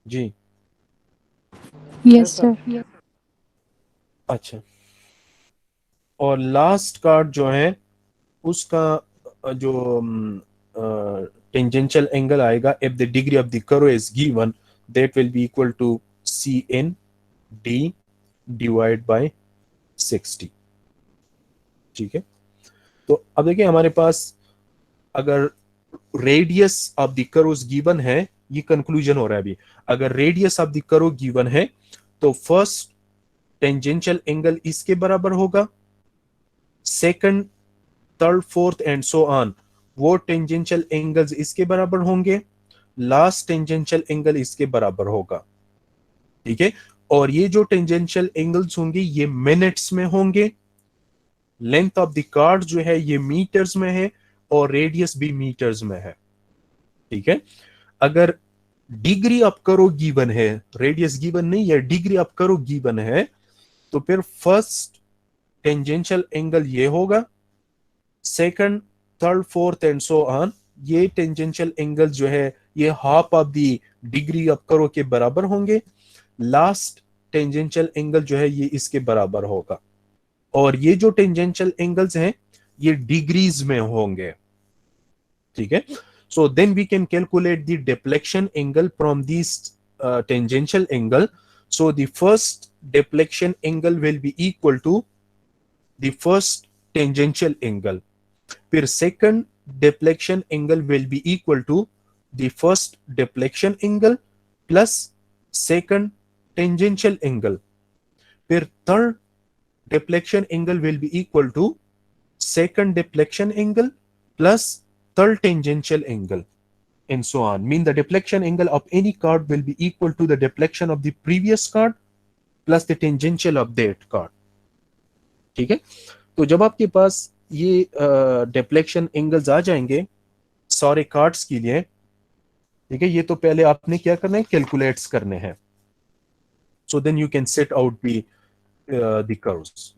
Speaker 1: जी?
Speaker 4: Yes sir.
Speaker 1: अच्छा, और लास्ट कार्ड जो है उसका जो टेंजेंशियल एंगल आएगा, if the degree of the curve is given, that will be equal to Cn d divide by 60। ठीक है, तो अब देखिए हमारे पास अगर radius of the curve given है, ये कंक्लूजन हो रहा है अभी, अगर radius of the curve given है तो फर्स्ट टेंजेंशियल एंगल इसके बराबर होगा, second, third, fourth and so on, वो टेंजेंशियल एंगल्स इसके बराबर होंगे, लास्ट टेंजेंशियल एंगल इसके बराबर होगा। ठीक है, और ये जो टेंजेंशियल एंगल्स होंगे ये मिनट्स में होंगे, लेंथ ऑफ द कार्ड जो है ये मीटर्स में है और रेडियस भी मीटर्स में है। ठीक है, अगर डिग्री ऑफ कर्व गिवन है, रेडियस गिवन नहीं है, डिग्री ऑफ कर्व गिवन है, तो फिर फर्स्ट टेंजेंशियल एंगल ये होगा, second, third, fourth and so on, ये टेंजेंशियल एंगल जो है ये half of the degree of curve के बराबर होंगे, लास्ट टेंजेंशियल एंगल जो है ये इसके बराबर होगा, और ये जो टेंजेंशियल एंगल्स हैं ये डिग्रीज में होंगे। ठीक है, so then we can calculate the deflection angle from these tangential angle. So the first deflection angle will be equal to the first tangential angle, फिर second deflection angle will be equal to the first deflection angle plus second tangential angle, फिर third deflection angle will be equal to second deflection angle plus third tangential angle and so on. Mean the deflection angle of any card will be equal to the deflection of the previous card plus the tangential of that card. ठीक है, तो जब आपके पास ये deflection angles आ जाएंगे सारे cards के लिए, ठीक है, ये तो पहले आपने क्या करना है, कैलकुलेट्स करने हैं, so then you can set out the curves.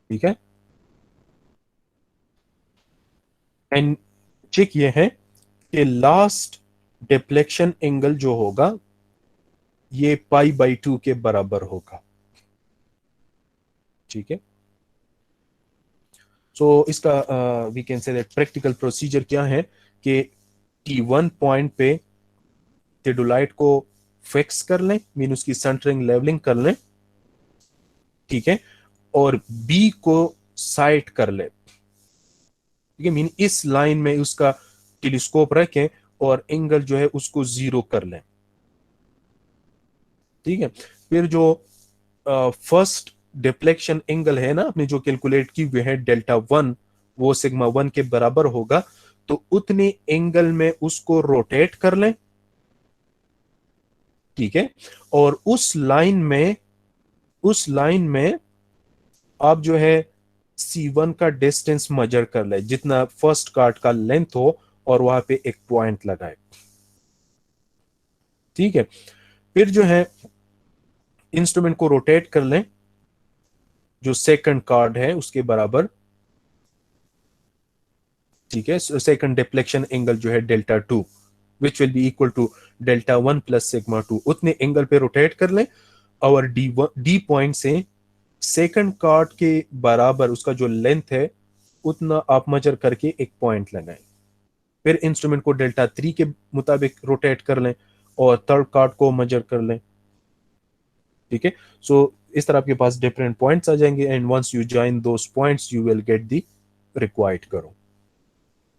Speaker 1: ठीक है, एंड चेक ये है कि लास्ट डिफ्लेक्शन एंगल जो होगा ये π/2 के बराबर होगा। ठीक है, सो इसका we can say that practical procedure क्या है कि T1 पॉइंट पे टेडुलाइट को फिक्स कर लें, मीन उसकी सेंटरिंग लेवलिंग कर लें। ठीक है, और B को साइट कर ले, ठीक है, मीन इस लाइन में उसका टेलीस्कोप रखें और एंगल जो है उसको 0 कर लें। ठीक है, फिर जो फर्स्ट डिफ्लेक्शन एंगल है ना आपने जो कैलकुलेट की हुई है Δ1, वो सिग्मा 1 के बराबर होगा, तो उतने एंगल में उसको रोटेट कर लें। ठीक है, और उस लाइन में आप जो है C1 का डिस्टेंस मेजर कर ले, जितना फर्स्ट कार्ड का लेंथ हो, और वहां पे एक पॉइंट लगाए। ठीक है, फिर जो है इंस्ट्रूमेंट को रोटेट कर लें जो सेकंड कार्ड है उसके बराबर। ठीक है, सेकंड डिफ्लेक्शन एंगल जो है delta 2 which will be equal to delta 1 plus sigma 2, उतने एंगल पे रोटेट कर लें और डी पॉइंट से सेकंड कार्ड के बराबर उसका जो लेंथ है उतना आप मेजर करके एक पॉइंट लगाएं। फिर इंस्ट्रूमेंट को डेल्टा 3 के मुताबिक रोटेट कर लें और थर्ड कार्ड को मेजर कर लें। ठीक है, सो इस तरह आपके पास डिफरेंट पॉइंट्स आ जाएंगे and once you join those points you will get the required curve.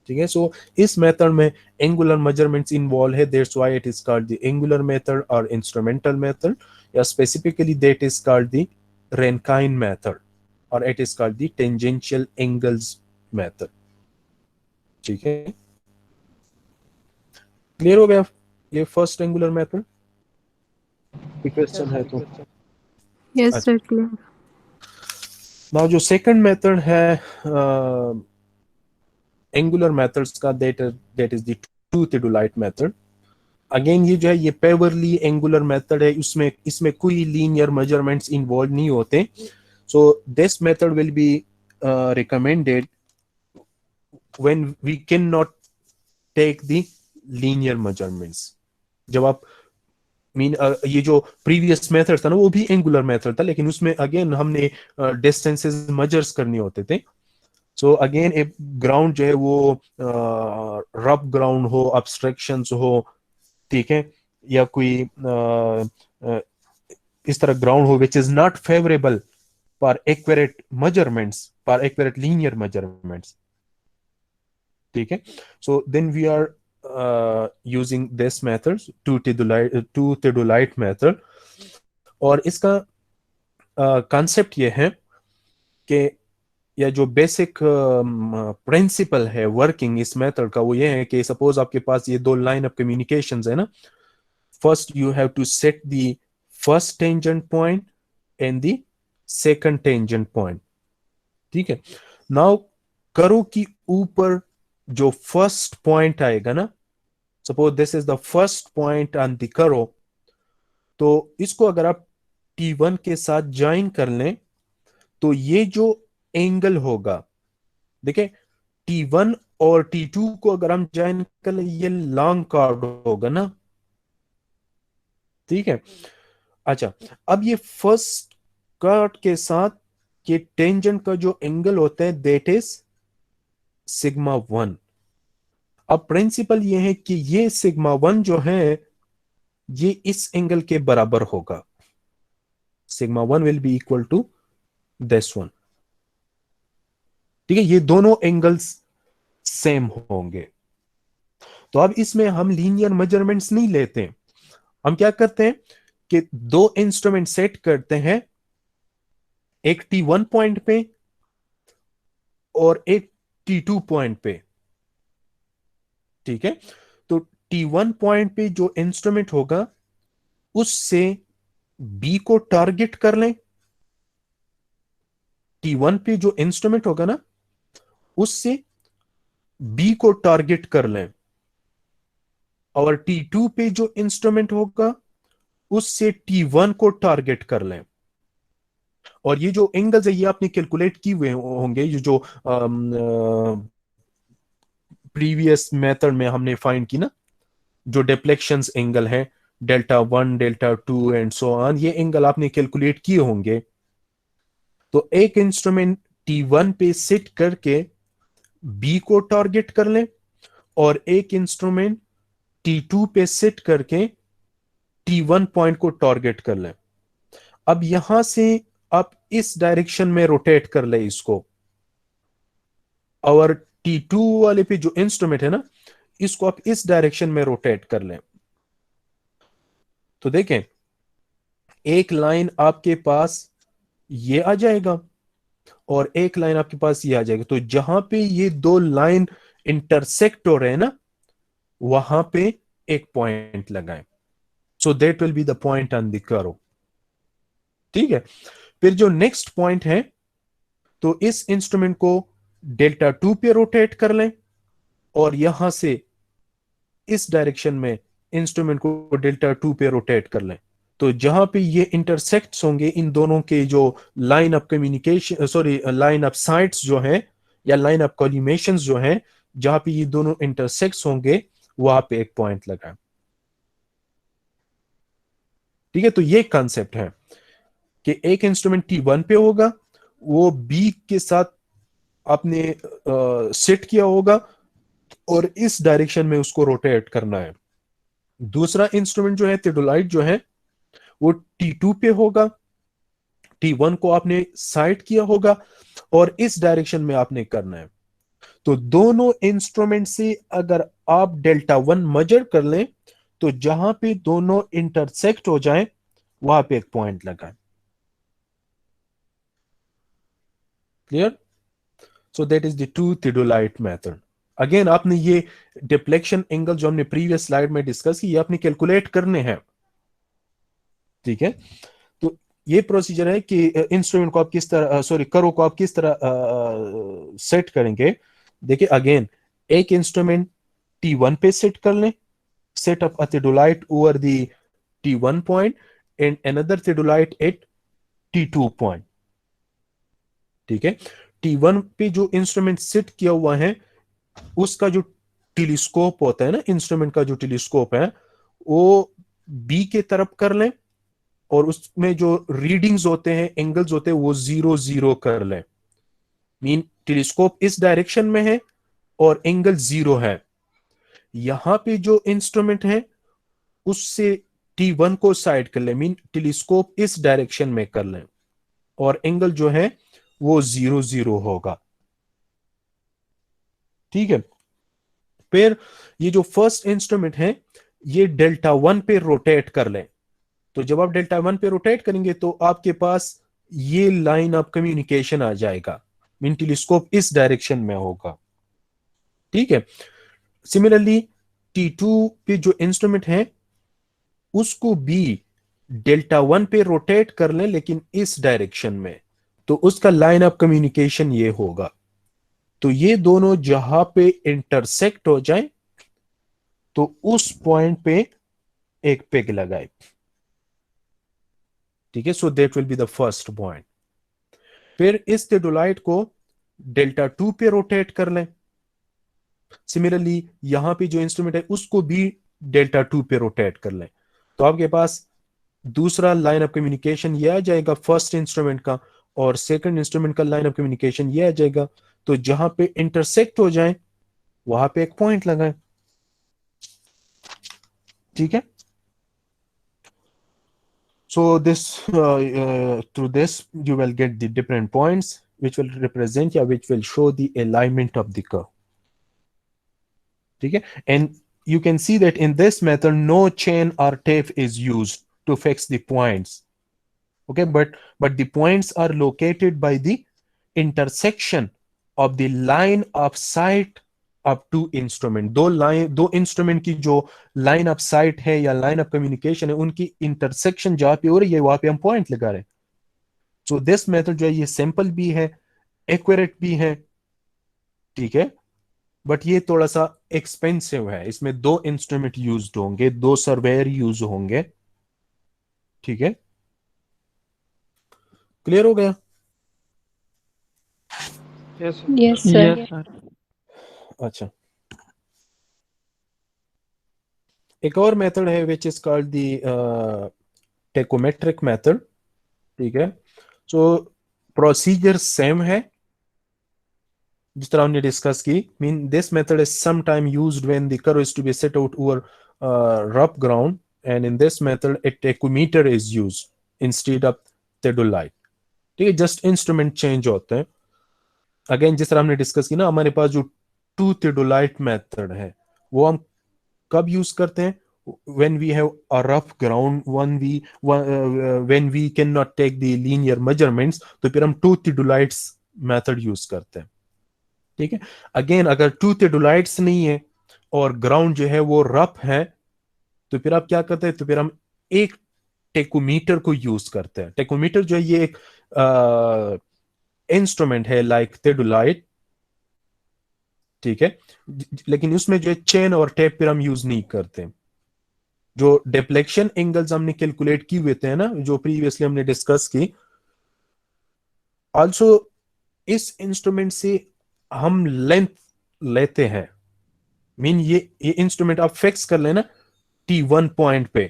Speaker 1: ठीक है, सो इस मेथड में एंगुलर मेजरमेंट्स इन्वॉल्व है, that's why it is called the angular method और इंस्ट्रूमेंटल मेथड, या specifically that is called the Rankine method और it is called the tangential angles method. ठीक है, क्लियर हो गया ये फर्स्ट एंगुलर मेथड? क्वेश्चन है तो
Speaker 4: Yes, sir. Clear.
Speaker 1: नाउ जो सेकंड मेथड है एंगुलर मेथड्स का, that is the two theodolite method. Again ये जो है ये पेवरली एंगुलर मेथड है, इसमें कोई लीनियर मेजरमेंट्स इन्वॉल्व नहीं होते। So this method will be recommended when we can not take the linear measurements. जब आप ये जो प्रीवियस मेथड था ना वो भी एंगुलर मेथड था, लेकिन उसमें अगेन हमने डिस्टेंसेस मेजर्स करने होते थे। सो अगेन एक ग्राउंड जो है वो रफ ग्राउंड हो, ऑब्स्ट्रक्शंस हो, ठीक है, या कोई इस तरह ग्राउंड हो which is not favourable for accurate measurements, for accurate linear measurements. ठीक है, so then we are using this method, two theodolite method। और इसका concept ये है कि या जो बेसिक प्रिंसिपल है वर्किंग इस मेथड का वो ये है कि सपोज आपके पास ये दो लाइन ऑफ कम्युनिकेशंस है ना, first you have to set the first tangent point and the second tangent point. ठीक है, नाउ करो कि ऊपर जो फर्स्ट पॉइंट आएगा ना, suppose this is the first point on the करो, तो इसको अगर आप T1 के साथ ज्वाइन कर लें तो ये जो एंगल होगा, देखिए T1 और T2 को अगर हम ज्वाइन कर लें ये लॉन्ग कार्ड होगा ना। ठीक है, अच्छा, अब ये फर्स्ट कार्ड के साथ ये टेंजेंट का जो एंगल होता है दैट इज सिग्मा 1। अब प्रिंसिपल ये है कि ये सिग्मा 1 जो है ये इस एंगल के बराबर होगा, sigma 1 will be equal to this one. ठीक है, ये दोनों एंगल्स सेम होंगे। तो अब इसमें हम लीनियर मेजरमेंट्स नहीं लेते, हम क्या करते हैं कि दो इंस्ट्रूमेंट सेट करते हैं, एक T1 पॉइंट पे और एक T2 पॉइंट पे। ठीक है, तो T1 पॉइंट पे जो इंस्ट्रूमेंट होगा उससे B को टारगेट कर लें, T1 पे जो इंस्ट्रूमेंट होगा ना उससे B को टारगेट कर लें, और T2 पे जो इंस्ट्रूमेंट होगा उससे T1 को टारगेट कर लें। और ये जो एंगल्स है ये आपने कैलकुलेट किए हुए होंगे, ये जो प्रीवियस मेथड में हमने फाइंड की ना, जो डिफ्लेक्शंस एंगल है delta 1 delta 2 and so on, ये एंगल आपने कैलकुलेट किए होंगे। तो एक इंस्ट्रूमेंट T1 पे सिट करके B को टारगेट कर लें और एक इंस्ट्रूमेंट T2 पे सिट करके T1 पॉइंट को टारगेट कर लें। अब यहां से आप इस डायरेक्शन में रोटेट कर ले इसको, और T2 वाले पे जो इंस्ट्रूमेंट है ना इसको आप इस डायरेक्शन में रोटेट कर लें। तो देखें एक लाइन आपके पास ये आ जाएगा और एक लाइन आपके पास ये आ जाएगा। तो जहां पे ये दो लाइन इंटरसेक्ट हो रहे हैं ना वहां पे एक पॉइंट लगाएं, सो that will be the point on the curve. ठीक है, फिर जो नेक्स्ट पॉइंट है तो इस इंस्ट्रूमेंट को डेल्टा 2 पे रोटेट कर लें और यहां से इस डायरेक्शन में इंस्ट्रूमेंट को डेल्टा 2 पे रोटेट कर लें। तो जहां पे ये इंटरसेक्ट्स होंगे, इन दोनों के जो line of communication, sorry line of sites जो हैं या लाइन ऑफ कॉलिमेशंस जो हैं, जहां पे ये दोनों इंटरसेक्ट्स होंगे वहां पे एक पॉइंट लगाएं। ठीक है, तो ये कॉन्सेप्ट है कि एक इंस्ट्रूमेंट T1 पे होगा, वो B के साथ आपने सेट किया होगा और इस डायरेक्शन में उसको रोटेट करना है। दूसरा इंस्ट्रूमेंट जो है थियोडोलाइट जो है वो T2 पे होगा, T1 को आपने साइट किया होगा और इस डायरेक्शन में आपने करना है। तो दोनों इंस्ट्रूमेंट से अगर आप डेल्टा 1 मेजर कर लें तो जहां पे दोनों इंटरसेक्ट हो जाएं वहां पे एक पॉइंट लगाएं। Clear? So that is the two theodolite method. Again आपने ये डिफ्लेक्शन एंगल जो हमने प्रीवियस स्लाइड में डिस्कस की, ये आपने कैलकुलेट करने हैं। ठीक है, तो ये प्रोसीजर है कि इंस्ट्रूमेंट को आप किस तरह, सॉरी करो को आप किस तरह सेट करेंगे। देखिए अगेन, एक इंस्ट्रूमेंट T1 पे सेट कर लें, set up a theodolite over the T1 point and another theodolite at T2 point. ठीक है, T1 पे जो इंस्ट्रूमेंट सेट किया हुआ है उसका जो टेलीस्कोप होता है ना, इंस्ट्रूमेंट का जो टेलीस्कोप है वो B के तरफ कर लें और उसमें जो रीडिंग्स होते हैं, एंगल्स होते हैं, वो 0 0 कर लें। मीन टेलीस्कोप इस डायरेक्शन में है और एंगल 0 है। यहां पे जो इंस्ट्रूमेंट है उससे T1 को साइड कर लें, मीन टेलीस्कोप इस डायरेक्शन में कर लें और एंगल जो है वो 0 0 होगा। ठीक है, फिर ये जो फर्स्ट इंस्ट्रूमेंट है ये डेल्टा 1 पे रोटेट कर लें। तो जब आप डेल्टा 1 पे रोटेट करेंगे तो आपके पास ये लाइन ऑफ कम्युनिकेशन आ जाएगा, मीन टेलीस्कोप इस डायरेक्शन में होगा। ठीक है, सिमिलरली T2 पे जो इंस्ट्रूमेंट है उसको भी डेल्टा 1 पे रोटेट कर लें लेकिन इस डायरेक्शन में, तो उसका लाइन ऑफ कम्युनिकेशन ये होगा। तो ये दोनों जहां पे इंटरसेक्ट हो जाए तो उस पॉइंट पे एक पेग लगाए। ठीक है, so that will be the first point. फिर इस थियोडोलाइट को डेल्टा 2 पे रोटेट कर लें। सिमिलरली यहां पे जो इंस्ट्रूमेंट है उसको भी डेल्टा 2 पे रोटेट कर लें। तो आपके पास दूसरा लाइन ऑफ कम्युनिकेशन ये आ जाएगा फर्स्ट इंस्ट्रूमेंट का, और सेकंड इंस्ट्रूमेंट का लाइन ऑफ कम्युनिकेशन ये आ जाएगा। तो जहां पे इंटरसेक्ट हो जाए वहां पे एक पॉइंट लगाएं। ठीक है, so this through this you will get the different points which will represent या which will show the alignment of the curve. ठीक है, and you can see that in this method no chain or tape is used to fix the points. Okay, but the points are located by the intersection of the line of sight of two instrument। दो instrument की जो line of site है या line of communication है उनकी intersection जहां पे हो रही है वहां पे हम पॉइंट लगा रहे हैं। सो दिस मेथड जो है ये सिंपल भी है, एक्यूरेट भी है। ठीक है, बट ये थोड़ा सा एक्सपेंसिव है, इसमें दो इंस्ट्रूमेंट यूज होंगे, दो सर्वेयर यूज होंगे। ठीक है, क्लियर हो गया?
Speaker 2: Yes
Speaker 4: Yes, sir.
Speaker 2: सर।
Speaker 1: अच्छा, एक और मेथड है which is called the tacheometric method. ठीक है, सो प्रोसीजर सेम है जिस तरह हमने डिस्कस की। Mean this method is some time used when the curve is to be set out over rough ground, and in this method a tacheometer is used instead of theodolite. ठीक है, just instrument change होते हैं। Again जिस तरह हमने discuss की ना, हमारे पास जो टू थियोडोलाइट मेथड है वो हम कब यूज करते हैं? when we have a rough ground, when we cannot take the linear measurements, तो फिर हम टू थियोडोलाइट्स मेथड यूज करते हैं। ठीक है, अगेन अगर टू थियोडोलाइट्स नहीं है और ग्राउंड जो है वो रफ है तो फिर आप क्या करते हैं? तो फिर हम एक टेकोमीटर को यूज करते हैं। टेकोमीटर जो है ये एक इंस्ट्रूमेंट है लाइक theodolite, ठीक है, लेकिन उसमें जो चेन और टेप हम यूज नहीं करते। जो डिफ्लेक्शन एंगल्स हमने कैलकुलेट की हुए थे ना, जो प्रीवियसली हमने डिस्कस की, आल्सो इस इंस्ट्रूमेंट से हम लेंथ लेते हैं। मीन ये इंस्ट्रूमेंट आप फिक्स कर लेना T1 पॉइंट पे,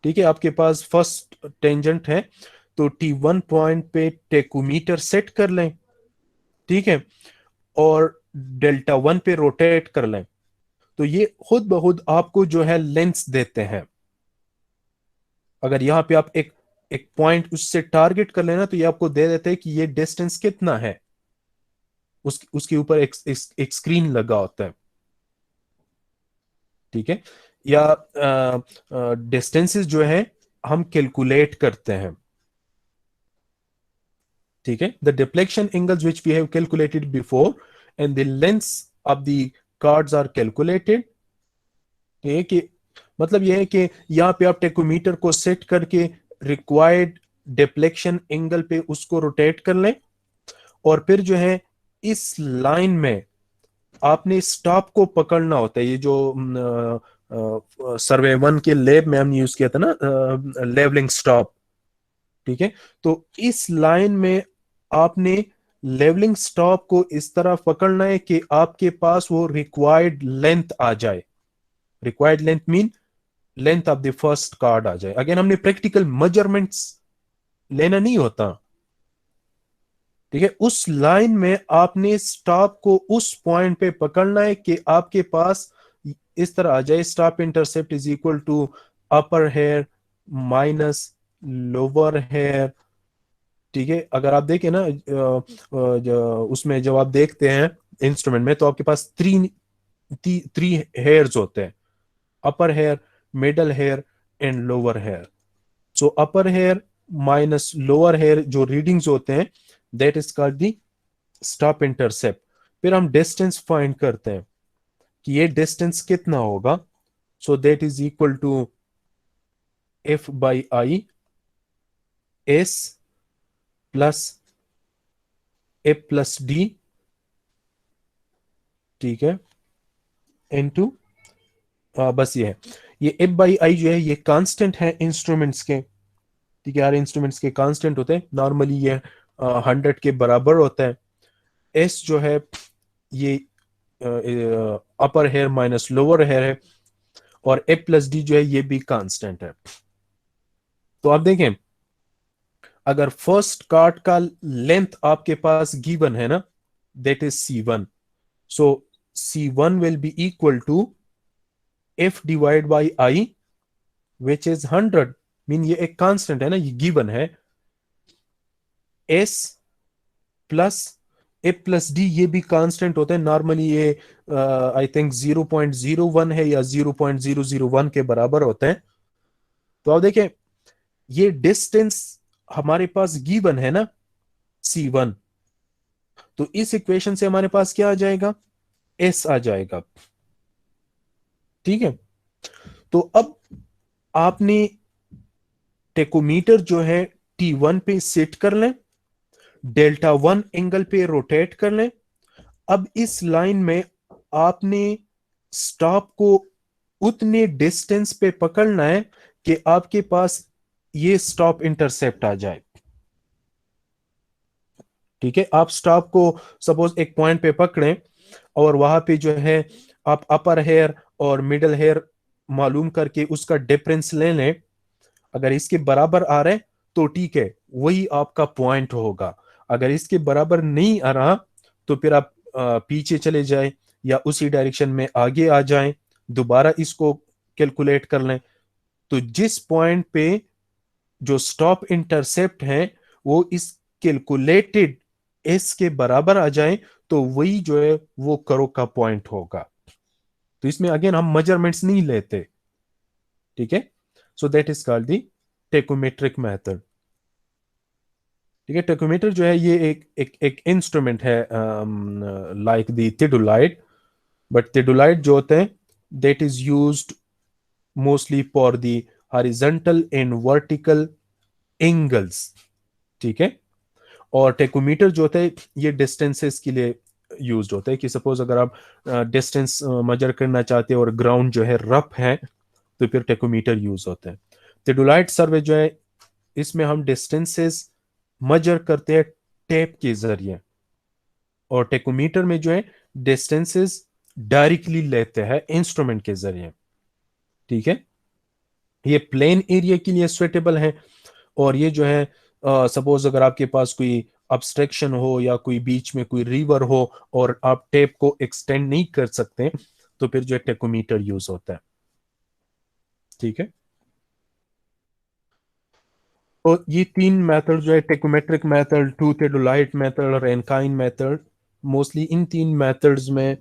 Speaker 1: ठीक है। आपके पास फर्स्ट टेंजेंट है तो T1 पॉइंट पे टेकोमीटर सेट कर लें, ठीक है, और डेल्टा 1 पे रोटेट कर लें, तो ये खुद ब खुद आपको जो है लेंस देते हैं। अगर यहाँ पे आप एक एक पॉइंट उससे टारगेट कर लेना तो ये आपको दे देते हैं कि ये डिस्टेंस कितना है। उसके ऊपर एक स्क्रीन लगा होता है, ठीक है। या डिस्टेंसेस जो है हम कैलकुलेट करते हैं, ठीक है। The deflection angles which we have calculated before and the lengths of the cards are calculated. ये कि मतलब ये है कि यहाँ पे आप टेकोमीटर को सेट करके रिक्वायर्ड डिफ्लेक्शन एंगल पे उसको रोटेट कर लें, और फिर जो है इस लाइन में आपने स्टॉप को पकड़ना होता है। ये जो सर्वे 1 के लैब में हमने यूज किया था ना, लेवलिंग स्टॉप, ठीक है। तो इस लाइन में आपने लेवलिंग स्टॉप को इस तरह पकड़ना है कि आपके पास वो रिक्वायर्ड लेंथ आ जाए। Required length mean length of the first chord आ जाए। अगेन हमने प्रैक्टिकल मेजरमेंट्स लेना नहीं होता, ठीक है। उस लाइन में आपने स्टॉप को उस पॉइंट पे पकड़ना है कि आपके पास इस तरह आ जाए, staff intercept is equal to upper hair minus lower hair, ठीक है। अगर आप देखें ना उसमें जब आप देखते हैं इंस्ट्रूमेंट में, तो आपके पास थ्री हेयर्स होते हैं, upper hair, middle hair and lower hair. So upper hair minus lower hair जो रीडिंग्स होते हैं, that is called the staff intercept. फिर हम डिस्टेंस फाइंड करते हैं कि ये डिस्टेंस कितना होगा। So that is equal to F by I S plus A plus D, ठीक है, इनटू बस ये है। ये एफ बाई आई जो है ये कांस्टेंट है इंस्ट्रूमेंट्स के, ठीक है। हर इंस्ट्रूमेंट्स के कांस्टेंट होते हैं, नॉर्मली ये 100 के बराबर होता है। एस जो है ये अपर हेयर माइनस लोअर हेयर है, और ए प्लस डी जो है ये भी कांस्टेंट है। तो आप देखें, अगर फर्स्ट कार्ड का लेंथ आपके पास गिवन है ना, that is C1, so C1 will be equal to F divide by I which is 100। Mean ये एक कांस्टेंट है ना, ये गिवन है। S plus A plus D ये भी कांस्टेंट होते हैं, नॉर्मली ये आई थिंक 0.01 है या 0.001 के बराबर होते हैं। तो आप देखें, ये डिस्टेंस हमारे पास गिवन है ना C1, तो इस इक्वेशन से हमारे पास क्या आ जाएगा, S आ जाएगा, ठीक है। तो अब आपने टेकोमीटर जो है T1 पे सेट कर लें, डेल्टा 1 एंगल पे रोटेट कर लें। अब इस लाइन में आपने स्टॉप को उतने डिस्टेंस पे पकड़ना है कि आपके पास ये स्टॉप इंटरसेप्ट आ जाए, ठीक है। आप स्टॉप को सपोज एक पॉइंट पे पकड़ें, और वहां पे जो है आप अपर हेयर और मिडल हेयर मालूम करके उसका डिफरेंस ले लें। अगर इसके बराबर आ रहे तो ठीक है, वही आपका पॉइंट होगा। अगर इसके बराबर नहीं आ रहा तो फिर आप पीछे चले जाएं या उसी डायरेक्शन में आगे आ जाएं, दोबारा इसको कैलकुलेट कर लें। तो जिस पॉइंट पे जो स्टॉप इंटरसेप्ट है वो इस कैलकुलेटेड एस के बराबर आ जाए, तो वही जो है वो करो का पॉइंट होगा। तो इसमें अगेन हम मेजरमेंट्स नहीं लेते, ठीक है। So that is called the tacheometric method, ठीक है। टेकोमीटर जो है ये एक इंस्ट्रूमेंट है like the theodolite, but theodolite जो होते हैं that is used mostly for the horizontal and vertical angles, ठीक है। और टेकोमीटर जो होता है ये डिस्टेंसेस के लिए यूज होता है कि सपोज अगर आप डिस्टेंस मेजर करना चाहते हैं और ग्राउंड जो है रफ है तो फिर टेकोमीटर यूज होता है। थियोडोलाइट सर्वे जो है इसमें हम डिस्टेंसेस मेजर करते हैं टेप के जरिए, और टेकोमीटर में जो है डिस्टेंसेस डायरेक्टली लेते हैं इंस्ट्रूमेंट के जरिए। ठीक है, ये प्लेन एरिया के लिए सुइटेबल है। और ये जो है सपोज अगर आपके पास कोई अब्स्ट्रक्शन हो या कोई बीच में कोई रिवर हो और आप टेप को एक्सटेंड नहीं कर सकते तो फिर जो है टेकोमीटर यूज होता है। ठीक है, तो ये तीन मेथड जो है tacheometric method, two theodolite method और एनकाइन मेथड, मोस्टली इन तीन मेथड्स में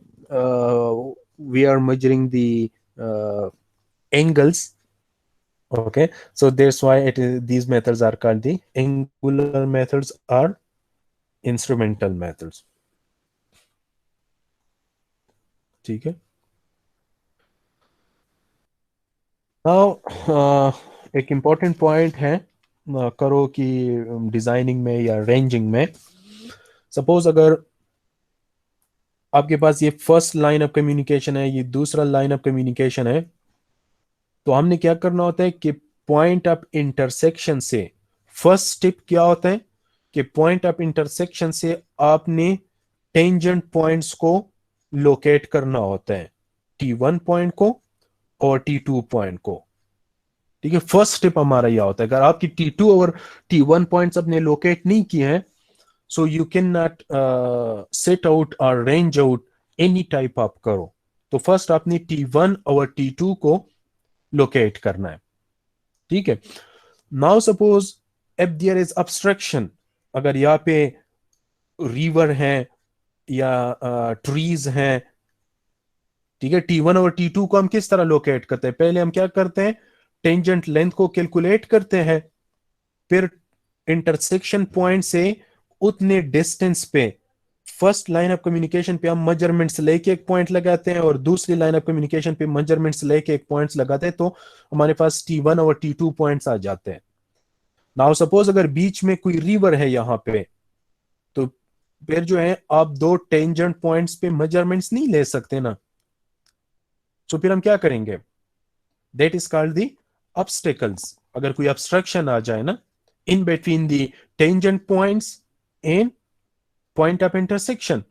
Speaker 1: we are measuring the angles. Okay, so that's why these methods are called the angular methods or instrumental methods. ठीक है, now एक important point है करो कि डिजाइनिंग में या रेंजिंग में, सपोज अगर आपके पास ये फर्स्ट लाइन ऑफ कम्युनिकेशन है, ये दूसरा लाइन ऑफ कम्युनिकेशन है, तो हमने क्या करना होता है कि पॉइंट ऑफ इंटरसेक्शन से फर्स्ट स्टेप क्या होता है कि पॉइंट ऑफ इंटरसेक्शन से आपने टेंजेंट पॉइंट्स को लोकेट करना होता है, T1 पॉइंट को और T2 पॉइंट को। ठीक है, फर्स्ट स्टेप हमारा यह होता है। अगर आपकी T2 और T1 पॉइंट्स अपने लोकेट नहीं किए हैं, so you can not set out और range out any type of curve. तो फर्स्ट आपने T1 और T2 को लोकेट करना है। ठीक है, now suppose if there is obstruction, अगर यहाँ पे रिवर है या ट्रीज हैं, ठीक है, T1 और T2 को हम किस तरह लोकेट करते हैं? पहले हम क्या करते हैं, टेंजेंट लेंथ को कैलकुलेट करते हैं, फिर इंटरसेक्शन पॉइंट से उतने डिस्टेंस पे फर्स्ट लाइन ऑफ कम्युनिकेशन पे हम मेजरमेंट्स लेके एक पॉइंट लगाते हैं और दूसरी लाइन ऑफ कम्युनिकेशन पे मेजरमेंट्स लेके एक पॉइंट्स लगाते हैं, तो हमारे पास T1 और T2 पॉइंट्स आ जाते हैं। नाउ सपोज अगर बीच में कोई रिवर है यहाँ पे, तो फिर जो है आप दो टेंजेंट पॉइंट्स पे मेजरमेंट्स नहीं ले सकते ना, तो फिर हम क्या करेंगे, that is called the obstacles. अगर कोई ऑब्स्ट्रक्शन आ जाए ना in between the tangent points and point of intersection,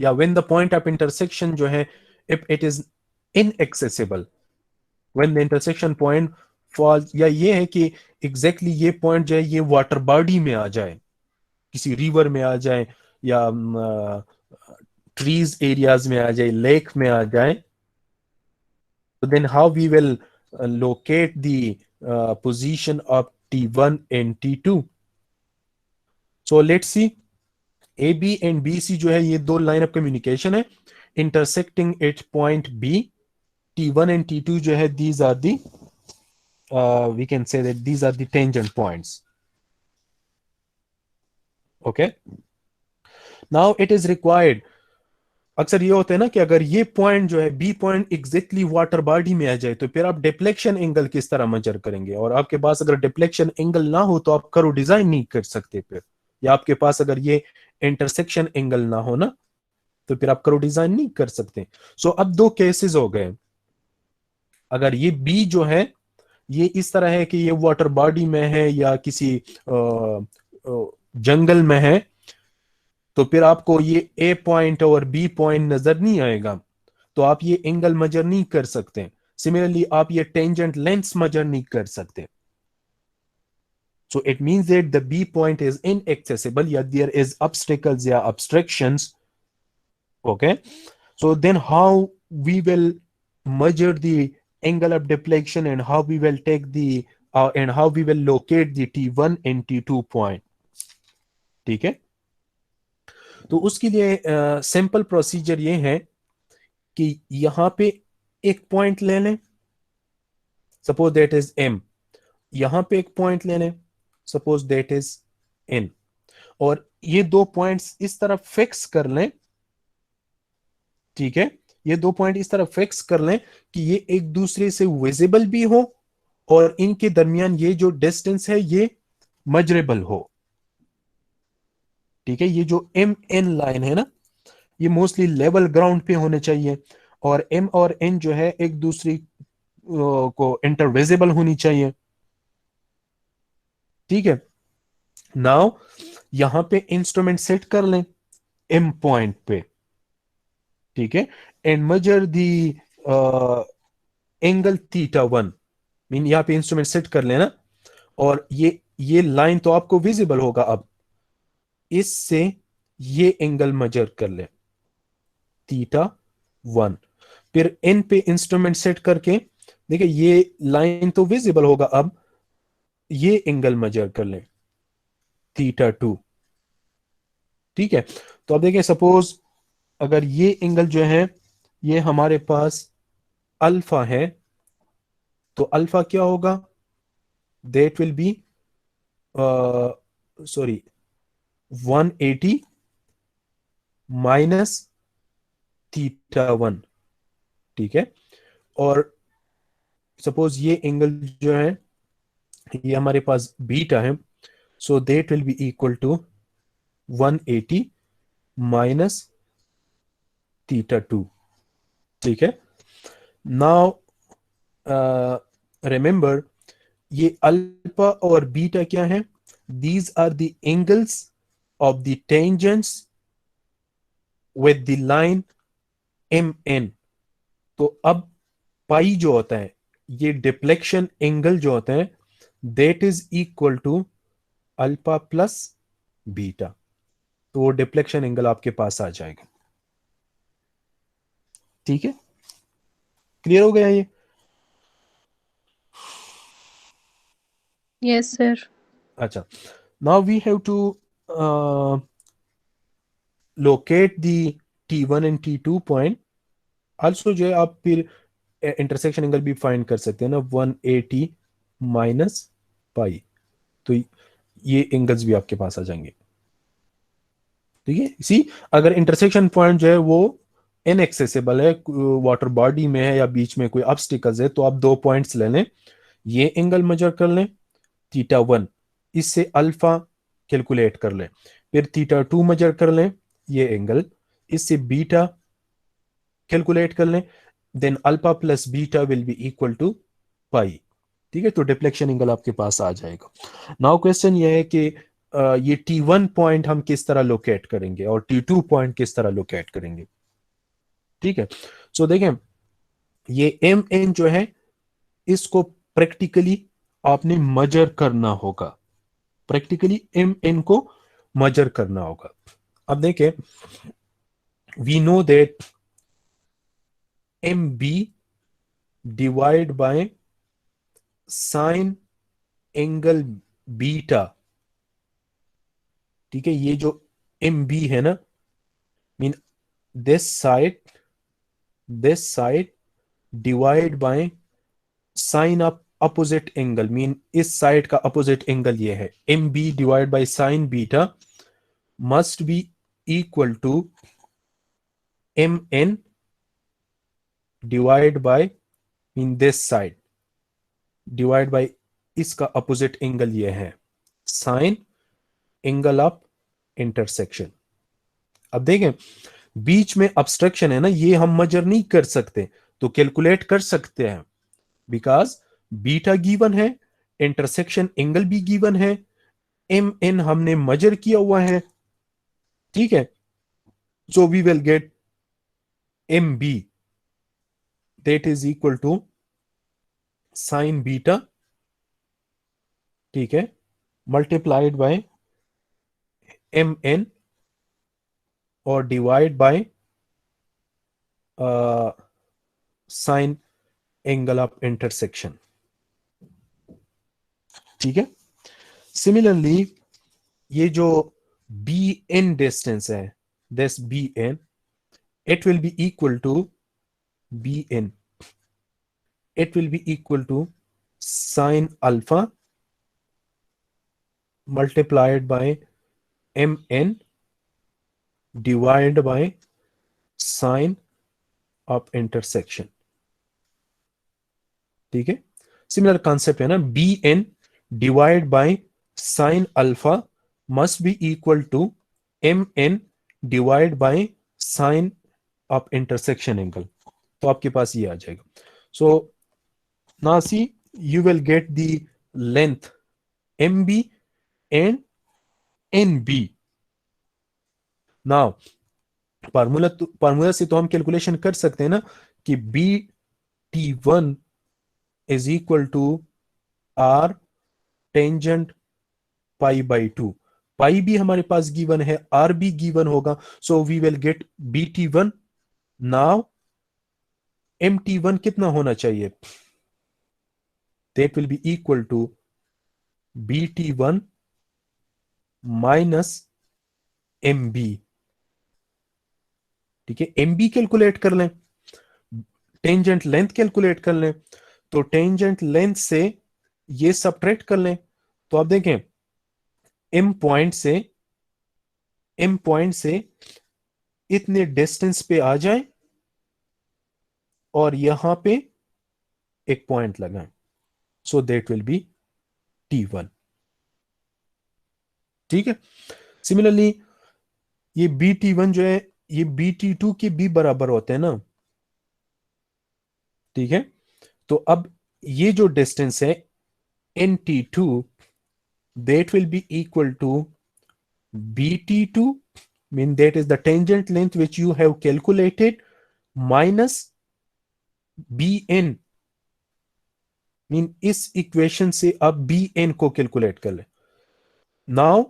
Speaker 1: या when the point of intersection जो है if it is inaccessible, when the intersection point falls, या ये है कि exactly ये point जो है ये वाटर बॉडी में आ जाए, किसी रिवर में आ जाए या ट्रीज एरियाज में आ जाए, लेक में आ जाए, तो then how we will locate the position of T1 and T2. So let's see, AB and BC जो है ये दो लाइन ऑफ कम्युनिकेशन है intersecting at point B। T1 and T2 जो है these are the we can say that these are the tangent points. Okay, now it is required, अक्सर ये होता है ना कि अगर ये पॉइंट जो है B point exactly water body में आ जाए तो फिर आप डिफ्लेक्शन एंगल किस तरह मेजर करेंगे, और आपके पास अगर डिफ्लेक्शन एंगल ना हो तो आप करो डिजाइन नहीं कर सकते फिर, या आपके पास अगर ये इंटरसेक्शन एंगल ना हो ना तो फिर आप करो डिजाइन नहीं कर सकते। सो अब दो केसेस हो गए, अगर ये बी जो है ये इस तरह है कि ये वाटर बॉडी में है या किसी जंगल में है, तो फिर आपको ये ए पॉइंट और बी पॉइंट नजर नहीं आएगा, तो आप ये एंगल मेजर नहीं कर सकते। सिमिलरली आप ये टेंजेंट लेंथ मेजर नहीं कर सकते। So it means that the B point is inaccessible, yeah, there is obstacles, yeah, obstructions. Okay, so then how we will measure the angle of deflection and how we will take the and how we will locate the T1 and T2 point. ठीक है, तो उसके लिए simple procedure ये है कि यहां पे एक पॉइंट ले लें, सपोज दैट इज M, यहां पे एक पॉइंट ले लें, सपोज दैट इज N, और ये दो पॉइंट्स इस तरफ फिक्स कर लें। ठीक है, ये दो पॉइंट इस तरफ फिक्स कर लें कि ये एक दूसरे से विजिबल भी हो और इनके दरमियान ये जो डिस्टेंस है ये मेजरेबल हो। ठीक है, ये जो एम एन लाइन है ना, ये मोस्टली लेवल ग्राउंड पे होने चाहिए, और एम और एन जो है एक दूसरी को इंटरविजिबल होनी चाहिए। ठीक है, नाउ यहां पे इंस्ट्रूमेंट सेट कर लें एम पॉइंट पे। ठीक है, and measure the angle theta one, mean यहां पे इंस्ट्रूमेंट सेट कर लेना, और ये लाइन तो आपको विजिबल होगा। अब इससे ये एंगल मेजर कर ले थीटा वन, फिर एन पे इंस्ट्रूमेंट सेट करके देखिए ये लाइन तो विजिबल होगा। अब ये एंगल मेजर कर ले थीटा टू। ठीक है, तो अब देखिए सपोज अगर ये एंगल जो है ये हमारे पास अल्फा है, तो अल्फा क्या होगा, that will B sorry 180 minus theta one. ठीक है, और सपोज ये एंगल जो है ये हमारे पास बीटा है, so that will be equal to 180 minus theta two. ठीक है, नाउ रिमेंबर ये अल्फा और बीटा क्या है, these are the angles of the tangents with the line M N. तो अब पाई जो होता है, ये डिफ्लेक्शन एंगल जो होता है, that is equal to alpha plus beta. तो वो डिफ्लेक्शन एंगल आपके पास आ जाएगा। ठीक है, क्लियर हो गया ये?
Speaker 4: Yes, sir.
Speaker 1: अच्छा, now we have to locate the T1 and T2 point. Also जो है आप फिर इंटरसेक्शन एंगल भी फाइंड कर सकते हैं ना, 180 माइनस पाई, तो ये एंगल्स भी आपके पास आ जाएंगे। ठीक है, इसी अगर इंटरसेक्शन पॉइंट जो है वो इनएक्सेसिबल है, वाटर बॉडी में है या बीच में कोई ऑब्स्टिकल्स है, तो आप दो पॉइंट्स ले लें, ये एंगल मेजर कर लें थीटा वन, इससे अल्फा कैलकुलेट कर लें, फिर थीटा टू मेजर कर लें ये एंगल, इससे बीटा कैलकुलेट कर लें, then alpha plus beta will be equal to pi. ठीक है, तो डिफ्लेक्शन एंगल आपके पास आ जाएगा। नाउ क्वेश्चन ये है कि ये T1 पॉइंट हम किस तरह लोकेट करेंगे और T2 पॉइंट किस तरह लोकेट करेंगे। ठीक है, सो देखें ये एम एन जो है इसको प्रैक्टिकली आपने मेजर करना होगा, प्रैक्टिकली एम एन को मेजर करना होगा। अब देखें, we know that M B divide by sine angle beta. ठीक है, ये जो एम बी है ना, mean this side divide by sine of opposite angle, mean इस साइड का अपोजिट एंगल ये है, M B divide by sine beta must be equal to M N divide by mean this side divide by इसका opposite angle ये है sign angle of intersection. अब देखें बीच में ऑब्स्ट्रक्शन है ना, ये हम मेजर नहीं कर सकते, तो कैलकुलेट कर सकते हैं, बिकॉज बीटा गिवन है, इंटरसेक्शन एंगल भी गिवन है, एम एन हमने मेजर किया हुआ है। ठीक है, so we will get M B that is equal to sine beta, ठीक है, मल्टीप्लाइड बाय एम एन और divide by sine angle of intersection. ठीक है, सिमिलरली ये जो बी एन डिस्टेंस है, this B N, it will be equal to bn, it will be equal to sine alpha multiplied by mn divided by sine of intersection। ठीक है, similar concept है ना, bn divide by sine alpha must be equal to M N divide by sine of intersection angle, तो आपके पास ये आ जाएगा. So now see you will get the length M B and N B. Now formula से तो हम calculation कर सकते हैं ना कि B T one is equal to r tangent pi by two. Pi भी हमारे पास गिवन है, आर भी गिवन होगा, so we will get B T one. Now M T one कितना होना चाहिए? That will be equal to B T one minus M B. ठीक है, एम बी कैलकुलेट कर लें, टेंजेंट लेंथ कैलकुलेट कर लें, तो टेंजेंट लेंथ से ये सबट्रैक्ट कर लें, तो आप देखें एम पॉइंट से इतने डिस्टेंस पे आ जाए और यहां पे एक पॉइंट लगाएं, सो दैट विल बी T1. ठीक है. सिमिलरली ये BT1 जो है ये BT2 के भी बराबर होते हैं ना. ठीक है, तो अब ये जो डिस्टेंस है NT2 that will be equal to BT2, mean that is the tangent length which you have calculated minus BN, mean इस इक्वेशन से आप BN को कैलकुलेट कर ले. नाउ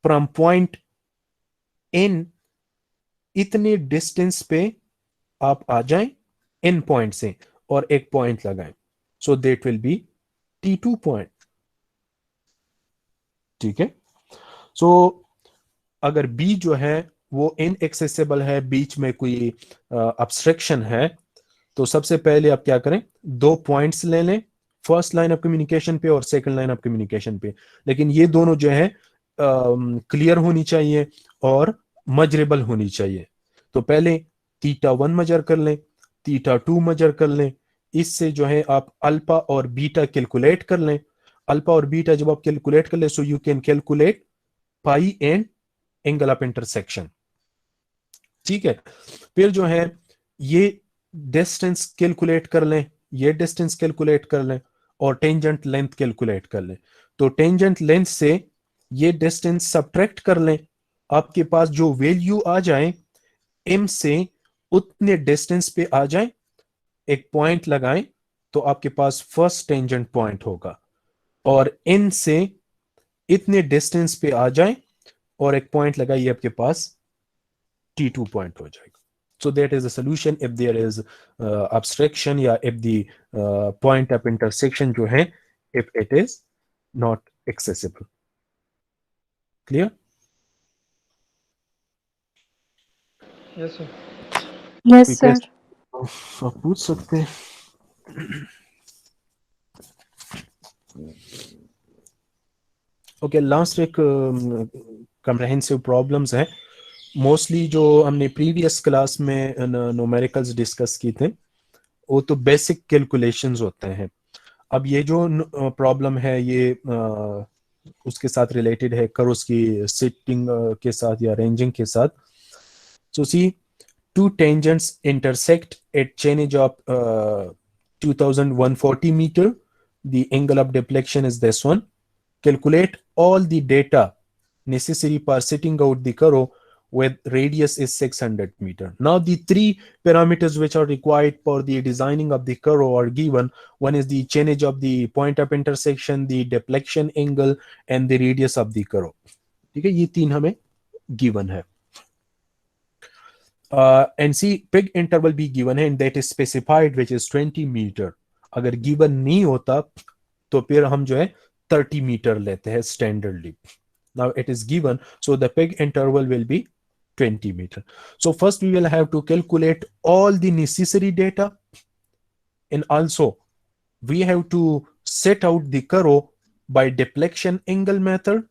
Speaker 1: फ्रॉम पॉइंट N इतने डिस्टेंस पे आप आ जाएं N पॉइंट से और एक पॉइंट लगाएं, सो that will B T2 point. ठीक है, सो अगर B जो है वो इनएक्सेसिबल है, बीच में कोई अब्स्ट्रक्शन है, तो सबसे पहले आप क्या करें, दो पॉइंट्स ले लें, फर्स्ट लाइन ऑफ कम्युनिकेशन पे और सेकंड लाइन ऑफ कम्युनिकेशन पे, लेकिन ये दोनों जो है क्लियर होनी चाहिए और मजरेबल होनी चाहिए. तो पहले θ1 मजर कर लें, θ2 मजर कर लें, इससे जो है आप अल्फा और बीटा कैलकुलेट कर लें. अल्फा और बीटा जब आप कैलकुलेट कर ले, सो you can calculate pi and angle of intersection. ठीक है, फिर जो है ये डिस्टेंस कैलकुलेट कर लें, ये डिस्टेंस कैलकुलेट कर लें और टेंजेंट लेंथ कैलकुलेट कर लें. तो टेंजेंट लेंथ से ये डिस्टेंस सब्ट्रैक्ट कर लें, आपके पास जो वैल्यू आ जाए m से उतने डिस्टेंस पे आ जाए, एक पॉइंट लगाएं, तो आपके पास फर्स्ट टेंजेंट पॉइंट होगा, और n से इतने डिस्टेंस पे आ जाए और एक पॉइंट लगाइए, आपके पास T2 पॉइंट हो जाएगा. So that is the solution if there is abstraction या if the point of intersection जो है if it is not accessible. Clear?
Speaker 2: Yes sir.
Speaker 4: Yes,
Speaker 1: कोई
Speaker 4: sir.
Speaker 1: question आप पूछ सकते हैं. ओके, लास्ट एक comprehensive problems है. मोस्टली जो हमने प्रीवियस क्लास में न्यूमेरिकल्स डिस्कस की थे वो तो बेसिक कैलकुलेशंस होते हैं. अब ये जो प्रॉब्लम है ये उसके साथ रिलेटेड है, कर्व्स की सिटिंग के साथ या रेंजिंग के साथ. सो सी two tangents intersect at change of 2140 meter. The angle of deflection is this one. Calculate all the data necessary for setting out the curve with radius is 600 meter. Now the three parameters which are required for the designing of the curve are given. One is the change of the point of intersection, the deflection angle and the radius of the curve. ठीक है, ये तीन हमें given है. And see pig interval भी given है and that is specified which is 20 meter. अगर given नहीं होता तो फिर हम जो है 30 meter लेते हैं standardly. Now it is given, so the pig interval will be 20 meter. So first we will have to calculate all the necessary data, and also we have to set out the curve by deflection angle method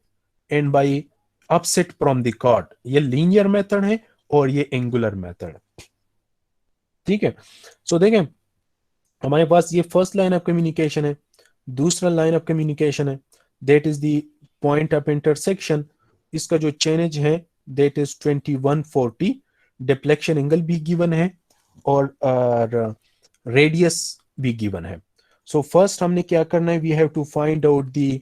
Speaker 1: and by offset from the chord. ये linear method है और ये angular method. ठीक है, so देखें हमारे पास ये first line of communication है, दूसरा लाइन ऑफ कम्युनिकेशन है, that is the point of intersection. इसका जो चेंज है that is 2140. डिफ्लेक्शन एंगल भी गिवन है और रेडियस भी गिवन है. सो फर्स्ट हमने क्या करना है, we have to find out the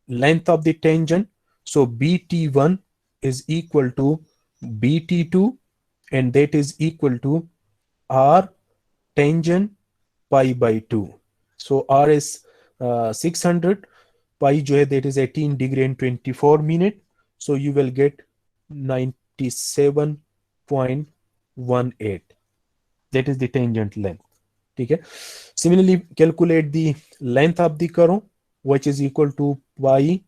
Speaker 1: length of the tangent. So BT1 is equal to BT2 and that is equal to R tangent pi by 2. So R is 600, pi जो है that is 18 degree and 24 minute. So you will get 97.18. That is the tangent length. ठीक है. Similarly, calculate the length of the curve, which is equal to pi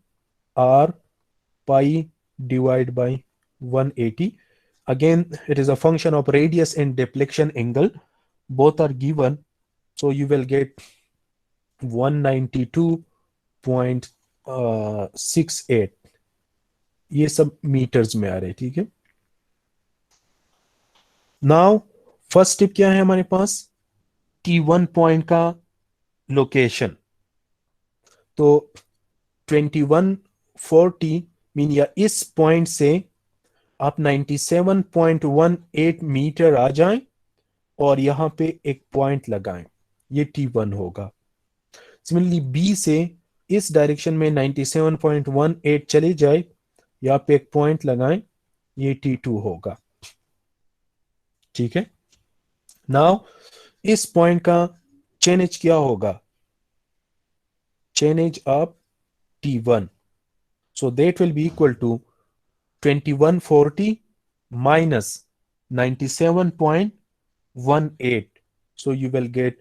Speaker 1: r pi divided by 180. Again, it is a function of radius and deflection angle. Both are given. So you will get 192.68. ये सब metres में आ रहे. ठीक है. Now first tip क्या है हमारे पास, T1 point का लोकेशन. तो 2140 मीन या इस पॉइंट से आप 97.18 मीटर आ जाएं और यहां पे एक पॉइंट लगाएं, ये T1 होगा. सिमिलरली बी से इस डायरेक्शन में 97.18 चले जाए, यहाँ पे एक पॉइंट लगाएं, ये T2 होगा. ठीक है. नाउ इस पॉइंट का चेन एज क्या होगा, chainage of T1. So that will be equal to 2140 minus 97.18. So you will get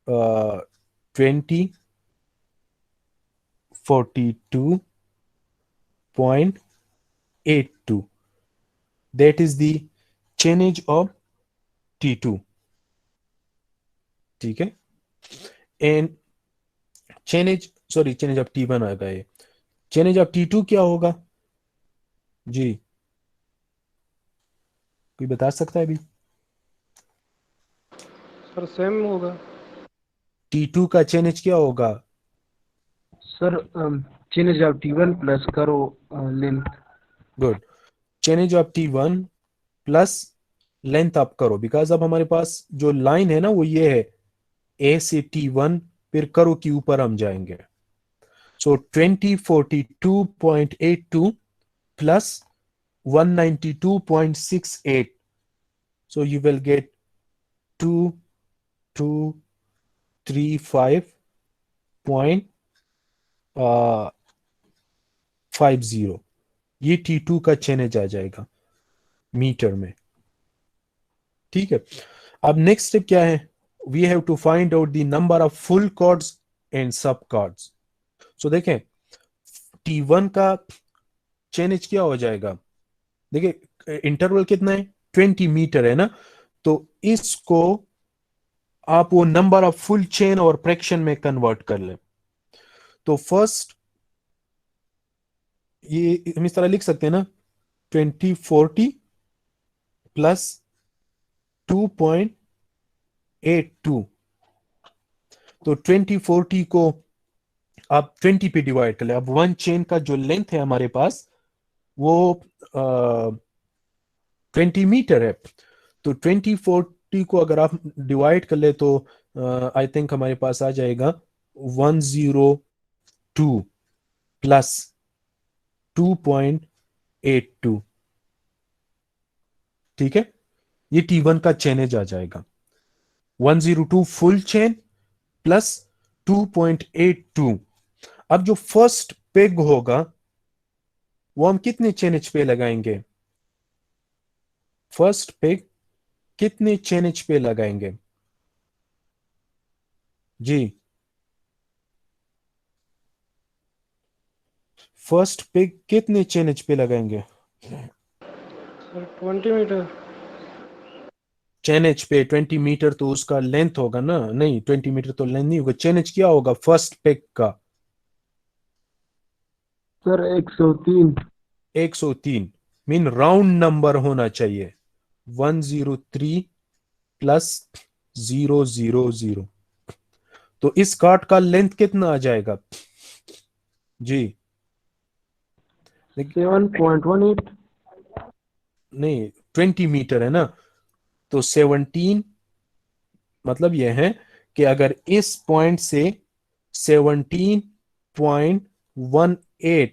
Speaker 1: 2042.82. That is the change of T2. ठीक है. And change of T1 आ गए. चेंज ऑफ T2 क्या होगा जी, कोई बता सकता है अभी?
Speaker 2: सर सेम होगा
Speaker 1: T2 का चेंज क्या होगा?
Speaker 2: Sir. Change of T1 plus curve length.
Speaker 1: Good. Change of T1 plus length आप करो, बिकॉज अब हमारे पास जो लाइन है ना वो ये है, A से T1 फिर करो के ऊपर हम जाएंगे. So 2042.82 plus 192.68. So you will get 2235.50. ये T2 का चेंज आ जाएगा मीटर में. ठीक है. अब नेक्स्ट स्टेप क्या है, we have to find out the number of full chords and sub chords. So देखें T1 का चेंज क्या हो जाएगा, देखिए इंटरवल कितना है, 20 मीटर है ना. तो इसको आप वो नंबर ऑफ फुल चेन और फ्रैक्शन में कन्वर्ट कर लें. तो फर्स्ट ये हम इस तरह लिख सकते हैं ना, 2040 प्लस 2.82. तो 2040 को आप 20 पे डिवाइड कर ले. अब वन चेन का जो लेंथ है हमारे पास वो 20 मीटर है. तो 2040 को अगर आप डिवाइड कर ले तो आई थिंक हमारे पास आ जाएगा 102 प्लस 2.82. ठीक है. ये T1 का चेनेज आ जाएगा, 102 फुल चेन प्लस 2.82. अब जो फर्स्ट पेग होगा वो हम कितने चेनेज पे लगाएंगे, फर्स्ट पेग कितने चेनेज पे लगाएंगे जी, फर्स्ट पेग कितने चेनेज पे लगाएंगे
Speaker 2: सर 20 मीटर.
Speaker 1: चेनेज पे 20 मीटर तो उसका लेंथ होगा ना, नहीं 20 मीटर तो लेंथ नहीं होगा. चेनेज क्या होगा फर्स्ट पेग का,
Speaker 2: सर 103.
Speaker 1: 103 मीन राउंड नंबर होना चाहिए. 103 प्लस 000. तो इस कार्ड का लेंथ कितना आ जाएगा जी,
Speaker 2: 7.18।
Speaker 1: नहीं 20 मीटर है ना, तो 17 मतलब यह है कि अगर इस पॉइंट से 17.18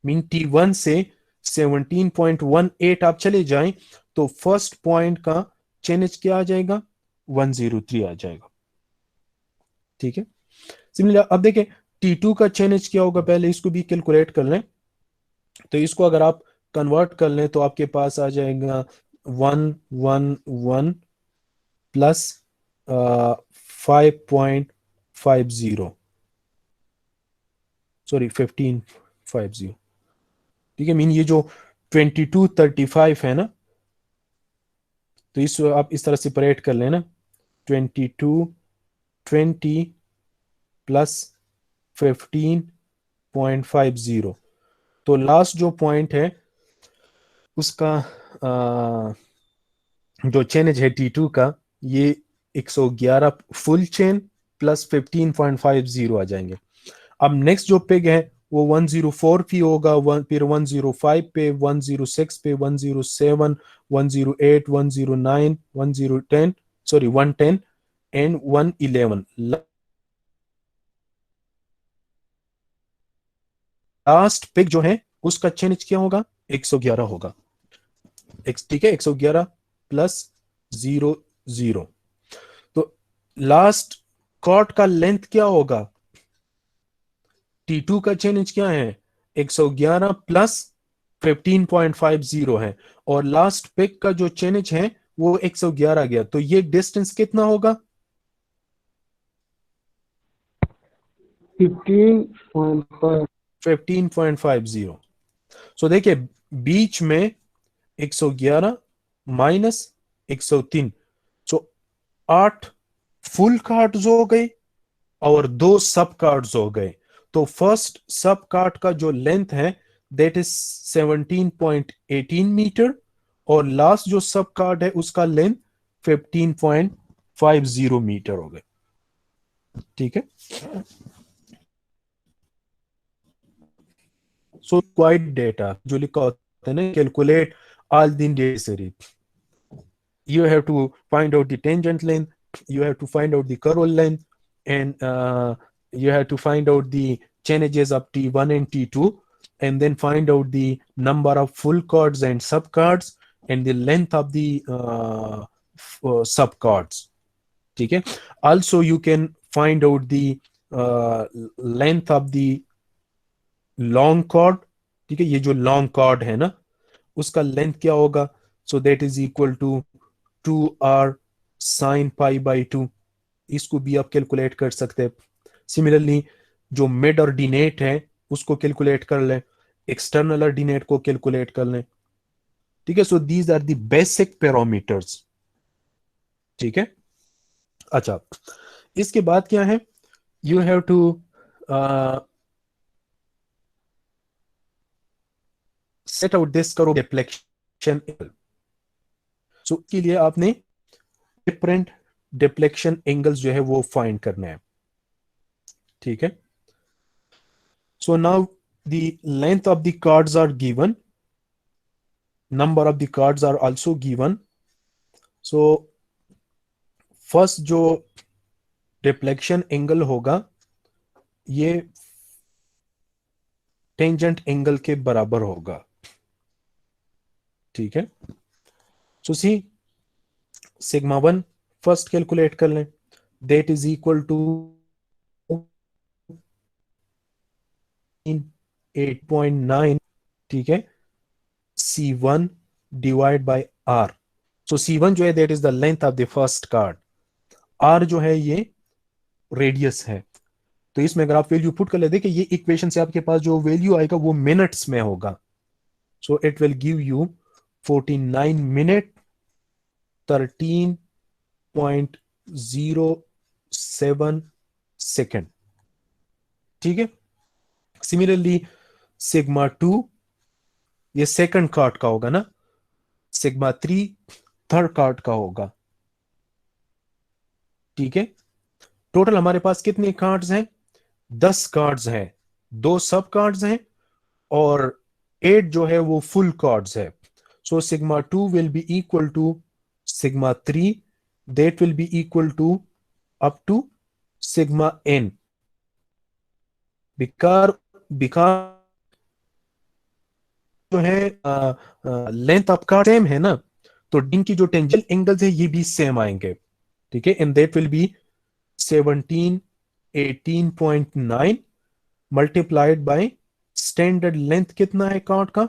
Speaker 1: मीन T1 से 17.18 आप चले जाएं तो फर्स्ट पॉइंट का चेनेज क्या आ जाएगा, 103 आ जाएगा। ठीक है, सिमिलर अब देखें T2 का चेनेज क्या होगा, पहले इसको भी कैलकुलेट कर लें। तो इसको अगर आप कन्वर्ट कर लें तो आपके पास आ जाएगा 111 प्लस 5.50, सॉरी 1550। ठीक है, मीन ये जो 2235 है ना, तो इस आप इस तरह सेपरेट कर लेना, 2220 प्लस 15.50। तो लास्ट जो पॉइंट है उसका जो चेनेज है T2 का, ये 111 फुल चेन प्लस 15.50 आ जाएंगे। अब नेक्स्ट जो पिग है वो 104 पे होगा, फिर 105 पे, 106 पे, 107, 108, 109, 110, सॉरी 110 एंड 111। लास्ट पिग जो है उसका चेनेज क्या होगा, 111 होगा। ठीक है, 111 प्लस 00। तो लास्ट कॉर्ड का लेंथ क्या होगा, T2 का चेनेज क्या है, 111 प्लस 15.50 है, और लास्ट पिक का जो चेनेज है वो 111 गया, तो ये डिस्टेंस कितना होगा,
Speaker 2: 15.5।
Speaker 1: 15.50। सो देखिए बीच में 111 माइनस 103, सो 8 फुल कार्ड्स हो गए और 2 सब कार्ड्स हो गए। तो फर्स्ट सब कार्ड का जो लेंथ है दैट इज 17.18 मीटर, और लास्ट जो सब कार्ड है उसका लेंथ 15.50 मीटर हो गए। ठीक है, सो क्वाइट डेटा जो लिखा होता है ना, calculate all the necessary, you have to find out the tangent length, you have to find out the curl length, and you have to find out the changes of T1 and T2, and then find out the number of full chords and subchords and the length of the subchords. ठीक है, also you can find out the length of the long chord. ठीक है, ये जो long chord है ना उसका length क्या होगा, so that is equal to 2r sin pi by 2। इसको भी आप कैलकुलेट कर सकते हैं। सिमिलरली जो मिड ऑर्डिनेट है उसको कैलकुलेट कर लें, एक्सटर्नल ऑर्डिनेट को कैलकुलेट कर लें। ठीक है, so these are the basic parameters. ठीक है, अच्छा इसके बाद क्या है, you have to set out this करो डिफ्लेक्शन। सो के लिए आपने डिफरेंट डिफ्लेक्शन एंगल्स जो है वो फाइंड करने हैं। ठीक है, so now the length of the cards are given, number of the cards are also given। so first जो डिफ्लेक्शन एंगल होगा ये टेंजेंट एंगल के बराबर होगा। ठीक है, so C sigma 1 first calculate कर लें, दैट इज इक्वल टू 8.9। ठीक है, C1 divide by R। So C1 जो है that is the length of the first card, R जो है ये रेडियस है। तो इसमें अगर आप वैल्यू पुट कर ले, देखिए ये इक्वेशन से आपके पास जो वैल्यू आएगा वो मिनट्स में होगा। So it will give you 49 minute 13.07 second. ठीक है, सिमिलरली सिग्मा 2 ये सेकंड कार्ड का होगा ना, सिग्मा 3 थर्ड कार्ड का होगा। ठीक है, टोटल हमारे पास कितने कार्ड्स हैं, 10 कार्ड्स हैं, 2 सब कार्ड्स हैं और 8 जो है वो फुल कॉर्ड्स है. So sigma 2 will be equal to sigma 3, that will be equal to up to sigma n. बिकार जो है लेंथ आपका सेम है ना, तो इन की जो टेंजेंशियल एंगल्स है ये भी सेम आएंगे. ठीक है, and that will B 17 18.9 multiplied by standard length कितना है कॉर्ड का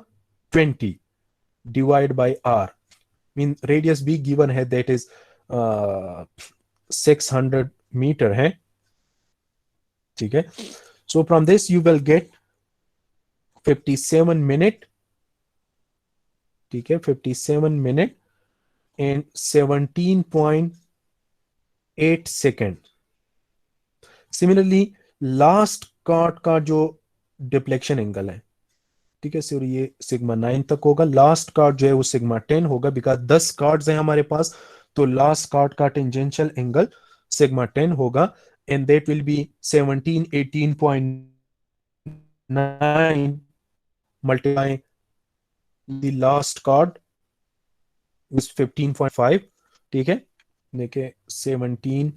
Speaker 1: 20 divide by r. Mean radius भी गिवन है, दैट इज 600 मीटर है. ठीक है, so from this you will gate 57 minute. ठीक है, 57 minute and 17.8 second. Similarly last card का जो डिफ्लेक्शन एंगल है, ठीक है सर, ये सिग्मा 9 तक होगा. लास्ट कार्ड जो है वो सिग्मा 10 होगा, बिकॉज 10 कार्ड्स हैं हमारे पास, तो लास्ट कार्ड का टेंजेंशियल एंगल सिग्मा 10 होगा, and that will B 17 18.9 multiply the last card is 15.5. ठीक है, देखिए 17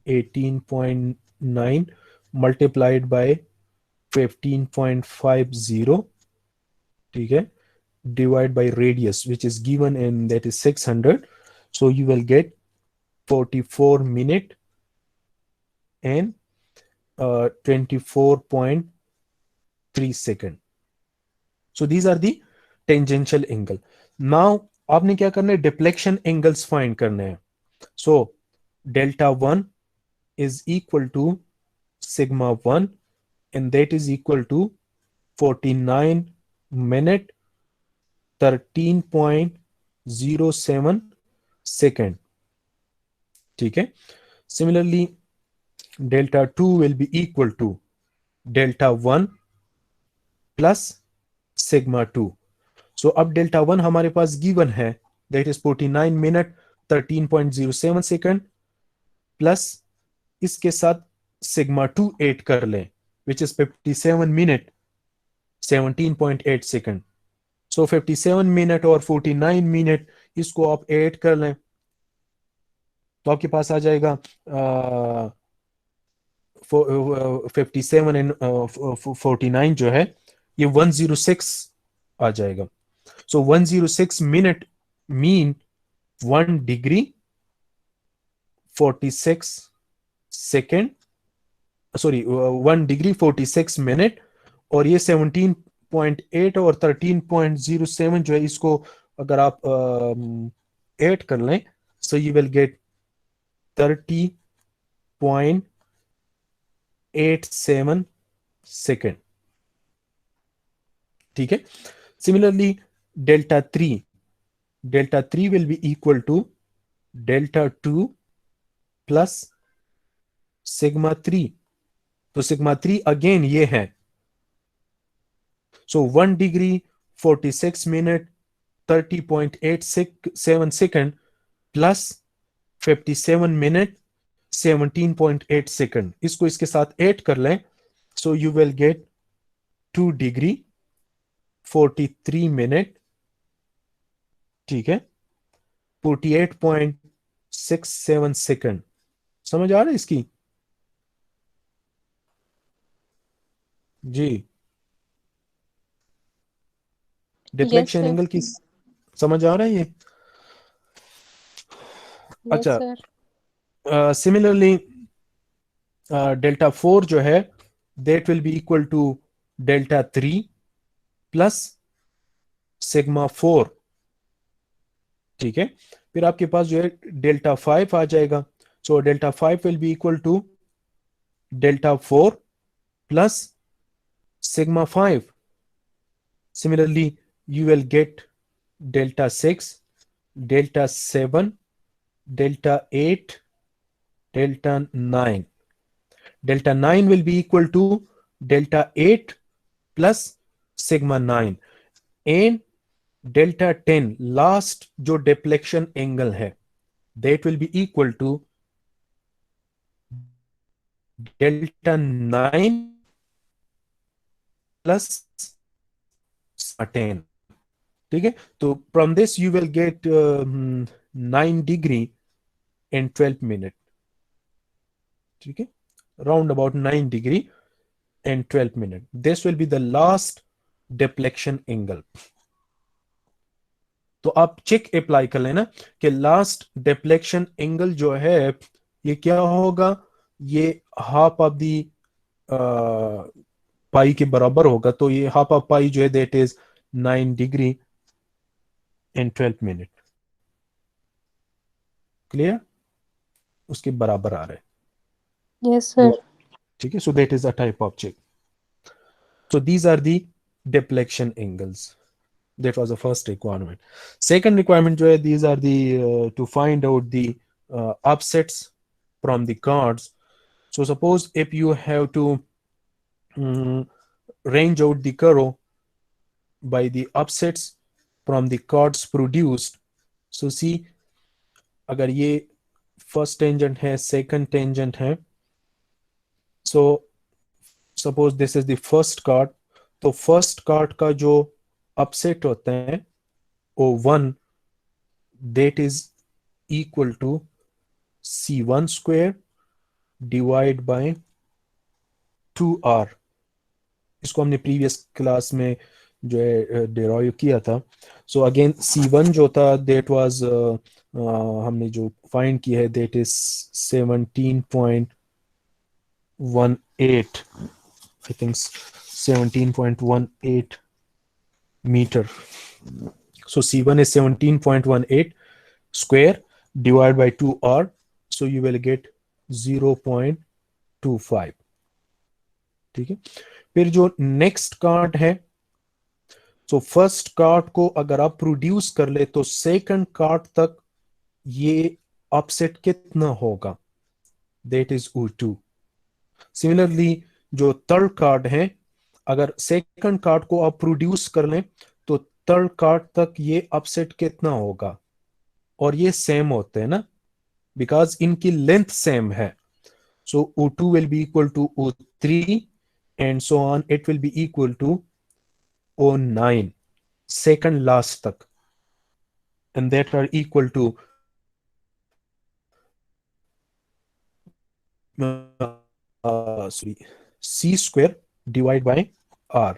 Speaker 1: 18.9 मल्टीप्लाइड बाय 15.50. ठीक है, divide by radius which is given and that is 600, so you will get 44 minute and 24.3 second. So these are the tangential angle. Now आपने क्या करना है, deflection angles find करने हैं. So delta 1 is equal to sigma 1 and that is equal to 49 minute 13.07 second. ठीक है, similarly delta 2 will be equal to delta 1 plus sigma 2. so अब delta 1 हमारे पास given है, that is 49 minute 13.07 second plus इसके साथ sigma 2 8 कर लें, which is 57 minute 17.8 second. so 57 minute और 49 मिनट इसको आप ऐड कर लें तो आपके पास आ जाएगा 57 एंड 49 जो है ये 106 आ जाएगा. सो 106 minute mean 1 degree 46 second, sorry 1 degree 46 minute, और ये 17.8 और 13.07 जो है इसको अगर आप ऐड कर लें, so you will get 30.87 second. ठीक है, similarly delta 3 will be equal to delta 2 plus sigma 3. तो सिग्मा 3 अगेन ये है, so 1 degree 46 minute 30.87 second plus 57 minute 17.8 second. इसको इसके साथ ऐड कर लें, so you will get 2 degree 43 minute. ठीक है, 48.67 second. समझ आ रहा है इसकी जी? Deflection
Speaker 4: sir.
Speaker 1: एंगल की समझ आ रहा है ये?
Speaker 4: Yes,
Speaker 1: अच्छा,
Speaker 4: sir.
Speaker 1: सिमिलरली डेल्टा 4 जो है that will be equal to delta 3 plus sigma 4. ठीक है, फिर आपके पास जो है डेल्टा 5 आ जाएगा, so delta 5 will be equal to delta 4 plus sigma 5. Similarly you will get delta 6, delta 7, delta 8, delta 9. Delta 9 will be equal to delta 8 plus sigma 9 and delta 10 last जो deflection angle है that will be equal to delta 9 plus attain. ठीक है, तो from this you will get 9 degree in 12 minutes. ठीक है, round about 9 degree in 12 minutes. This will be the last deflection angle. तो आप check apply कर लेना कि लास्ट डिफ्लेक्शन एंगल जो है ये क्या होगा, ये हाफ ऑफ दी पाई के बराबर होगा। तो ये हाफ ऑफ पाई जो है that is 9 degree in 12 minute. Clear, उसके बराबर आ रहा है।
Speaker 4: Yes, sir.
Speaker 1: ठीक है, so that is a type of check. So these are the deflection angles. That was the first requirement. Second requirement जो है, these are the to find out the upsets from the cards. So suppose if you have to range out the curve by the upsets from the cards produced. So see, अगर ये first tangent है, second tangent है, so suppose this is the first card, तो first card का जो upset होता है वो 1, that is equal to C1 square divide by 2R. इसको हमने प्रीवियस क्लास में जो है डेराइव किया था। सो अगेन C1 जो था दैट वाज हमने जो फाइंड किया है that is 17.18, I think 17.18 meter. So C1 is 17.18 square divided by 2R, so you will get 0.25. ठीक है, फिर जो नेक्स्ट कार्ड है, तो फर्स्ट कार्ड को अगर आप प्रोड्यूस कर ले तो सेकंड कार्ड तक ये अपसेट कितना होगा, दैट इज O2. सिमिलरली जो थर्ड कार्ड है, अगर सेकंड कार्ड को आप प्रोड्यूस कर लें तो थर्ड कार्ड तक ये अपसेट कितना होगा, और ये सेम होते हैं ना, बिकॉज इनकी लेंथ सेम है। So O2 will be equal to O3 and so on. It will be equal to O9 second last तक, and that are equal to C square divided by R.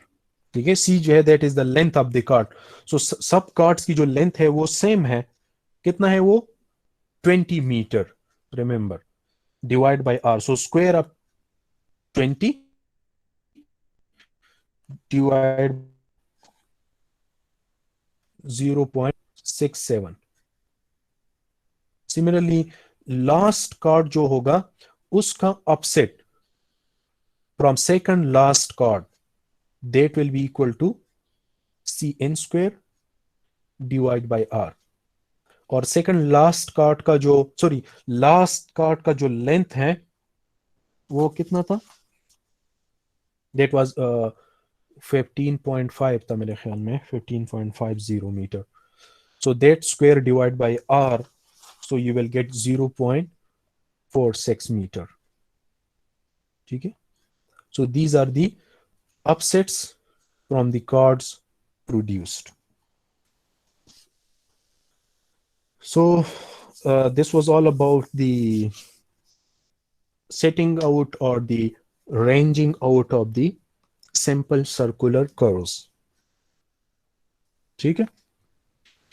Speaker 1: ठीक है, C जो है that is the length of the card. So सब cards की जो length है वो same है, कितना है वो 20 meter, remember, divide by R. So square of 20 divide 0.67. Similarly last card जो होगा उसका offset from second last card that will be equal to CN square divide by R। और सेकंड लास्ट कार्ड का जो लास्ट कार्ड का जो length है वो कितना था, दैट वाज 15.5 था मेरे ख्याल में, 15.50 metre. So that square divided by R, so you will get 0.46 meter. ठीक है, so these are the upsets from the cards produced. So this was all about the setting out or the ranging out of the simple circular curves. ठीक है।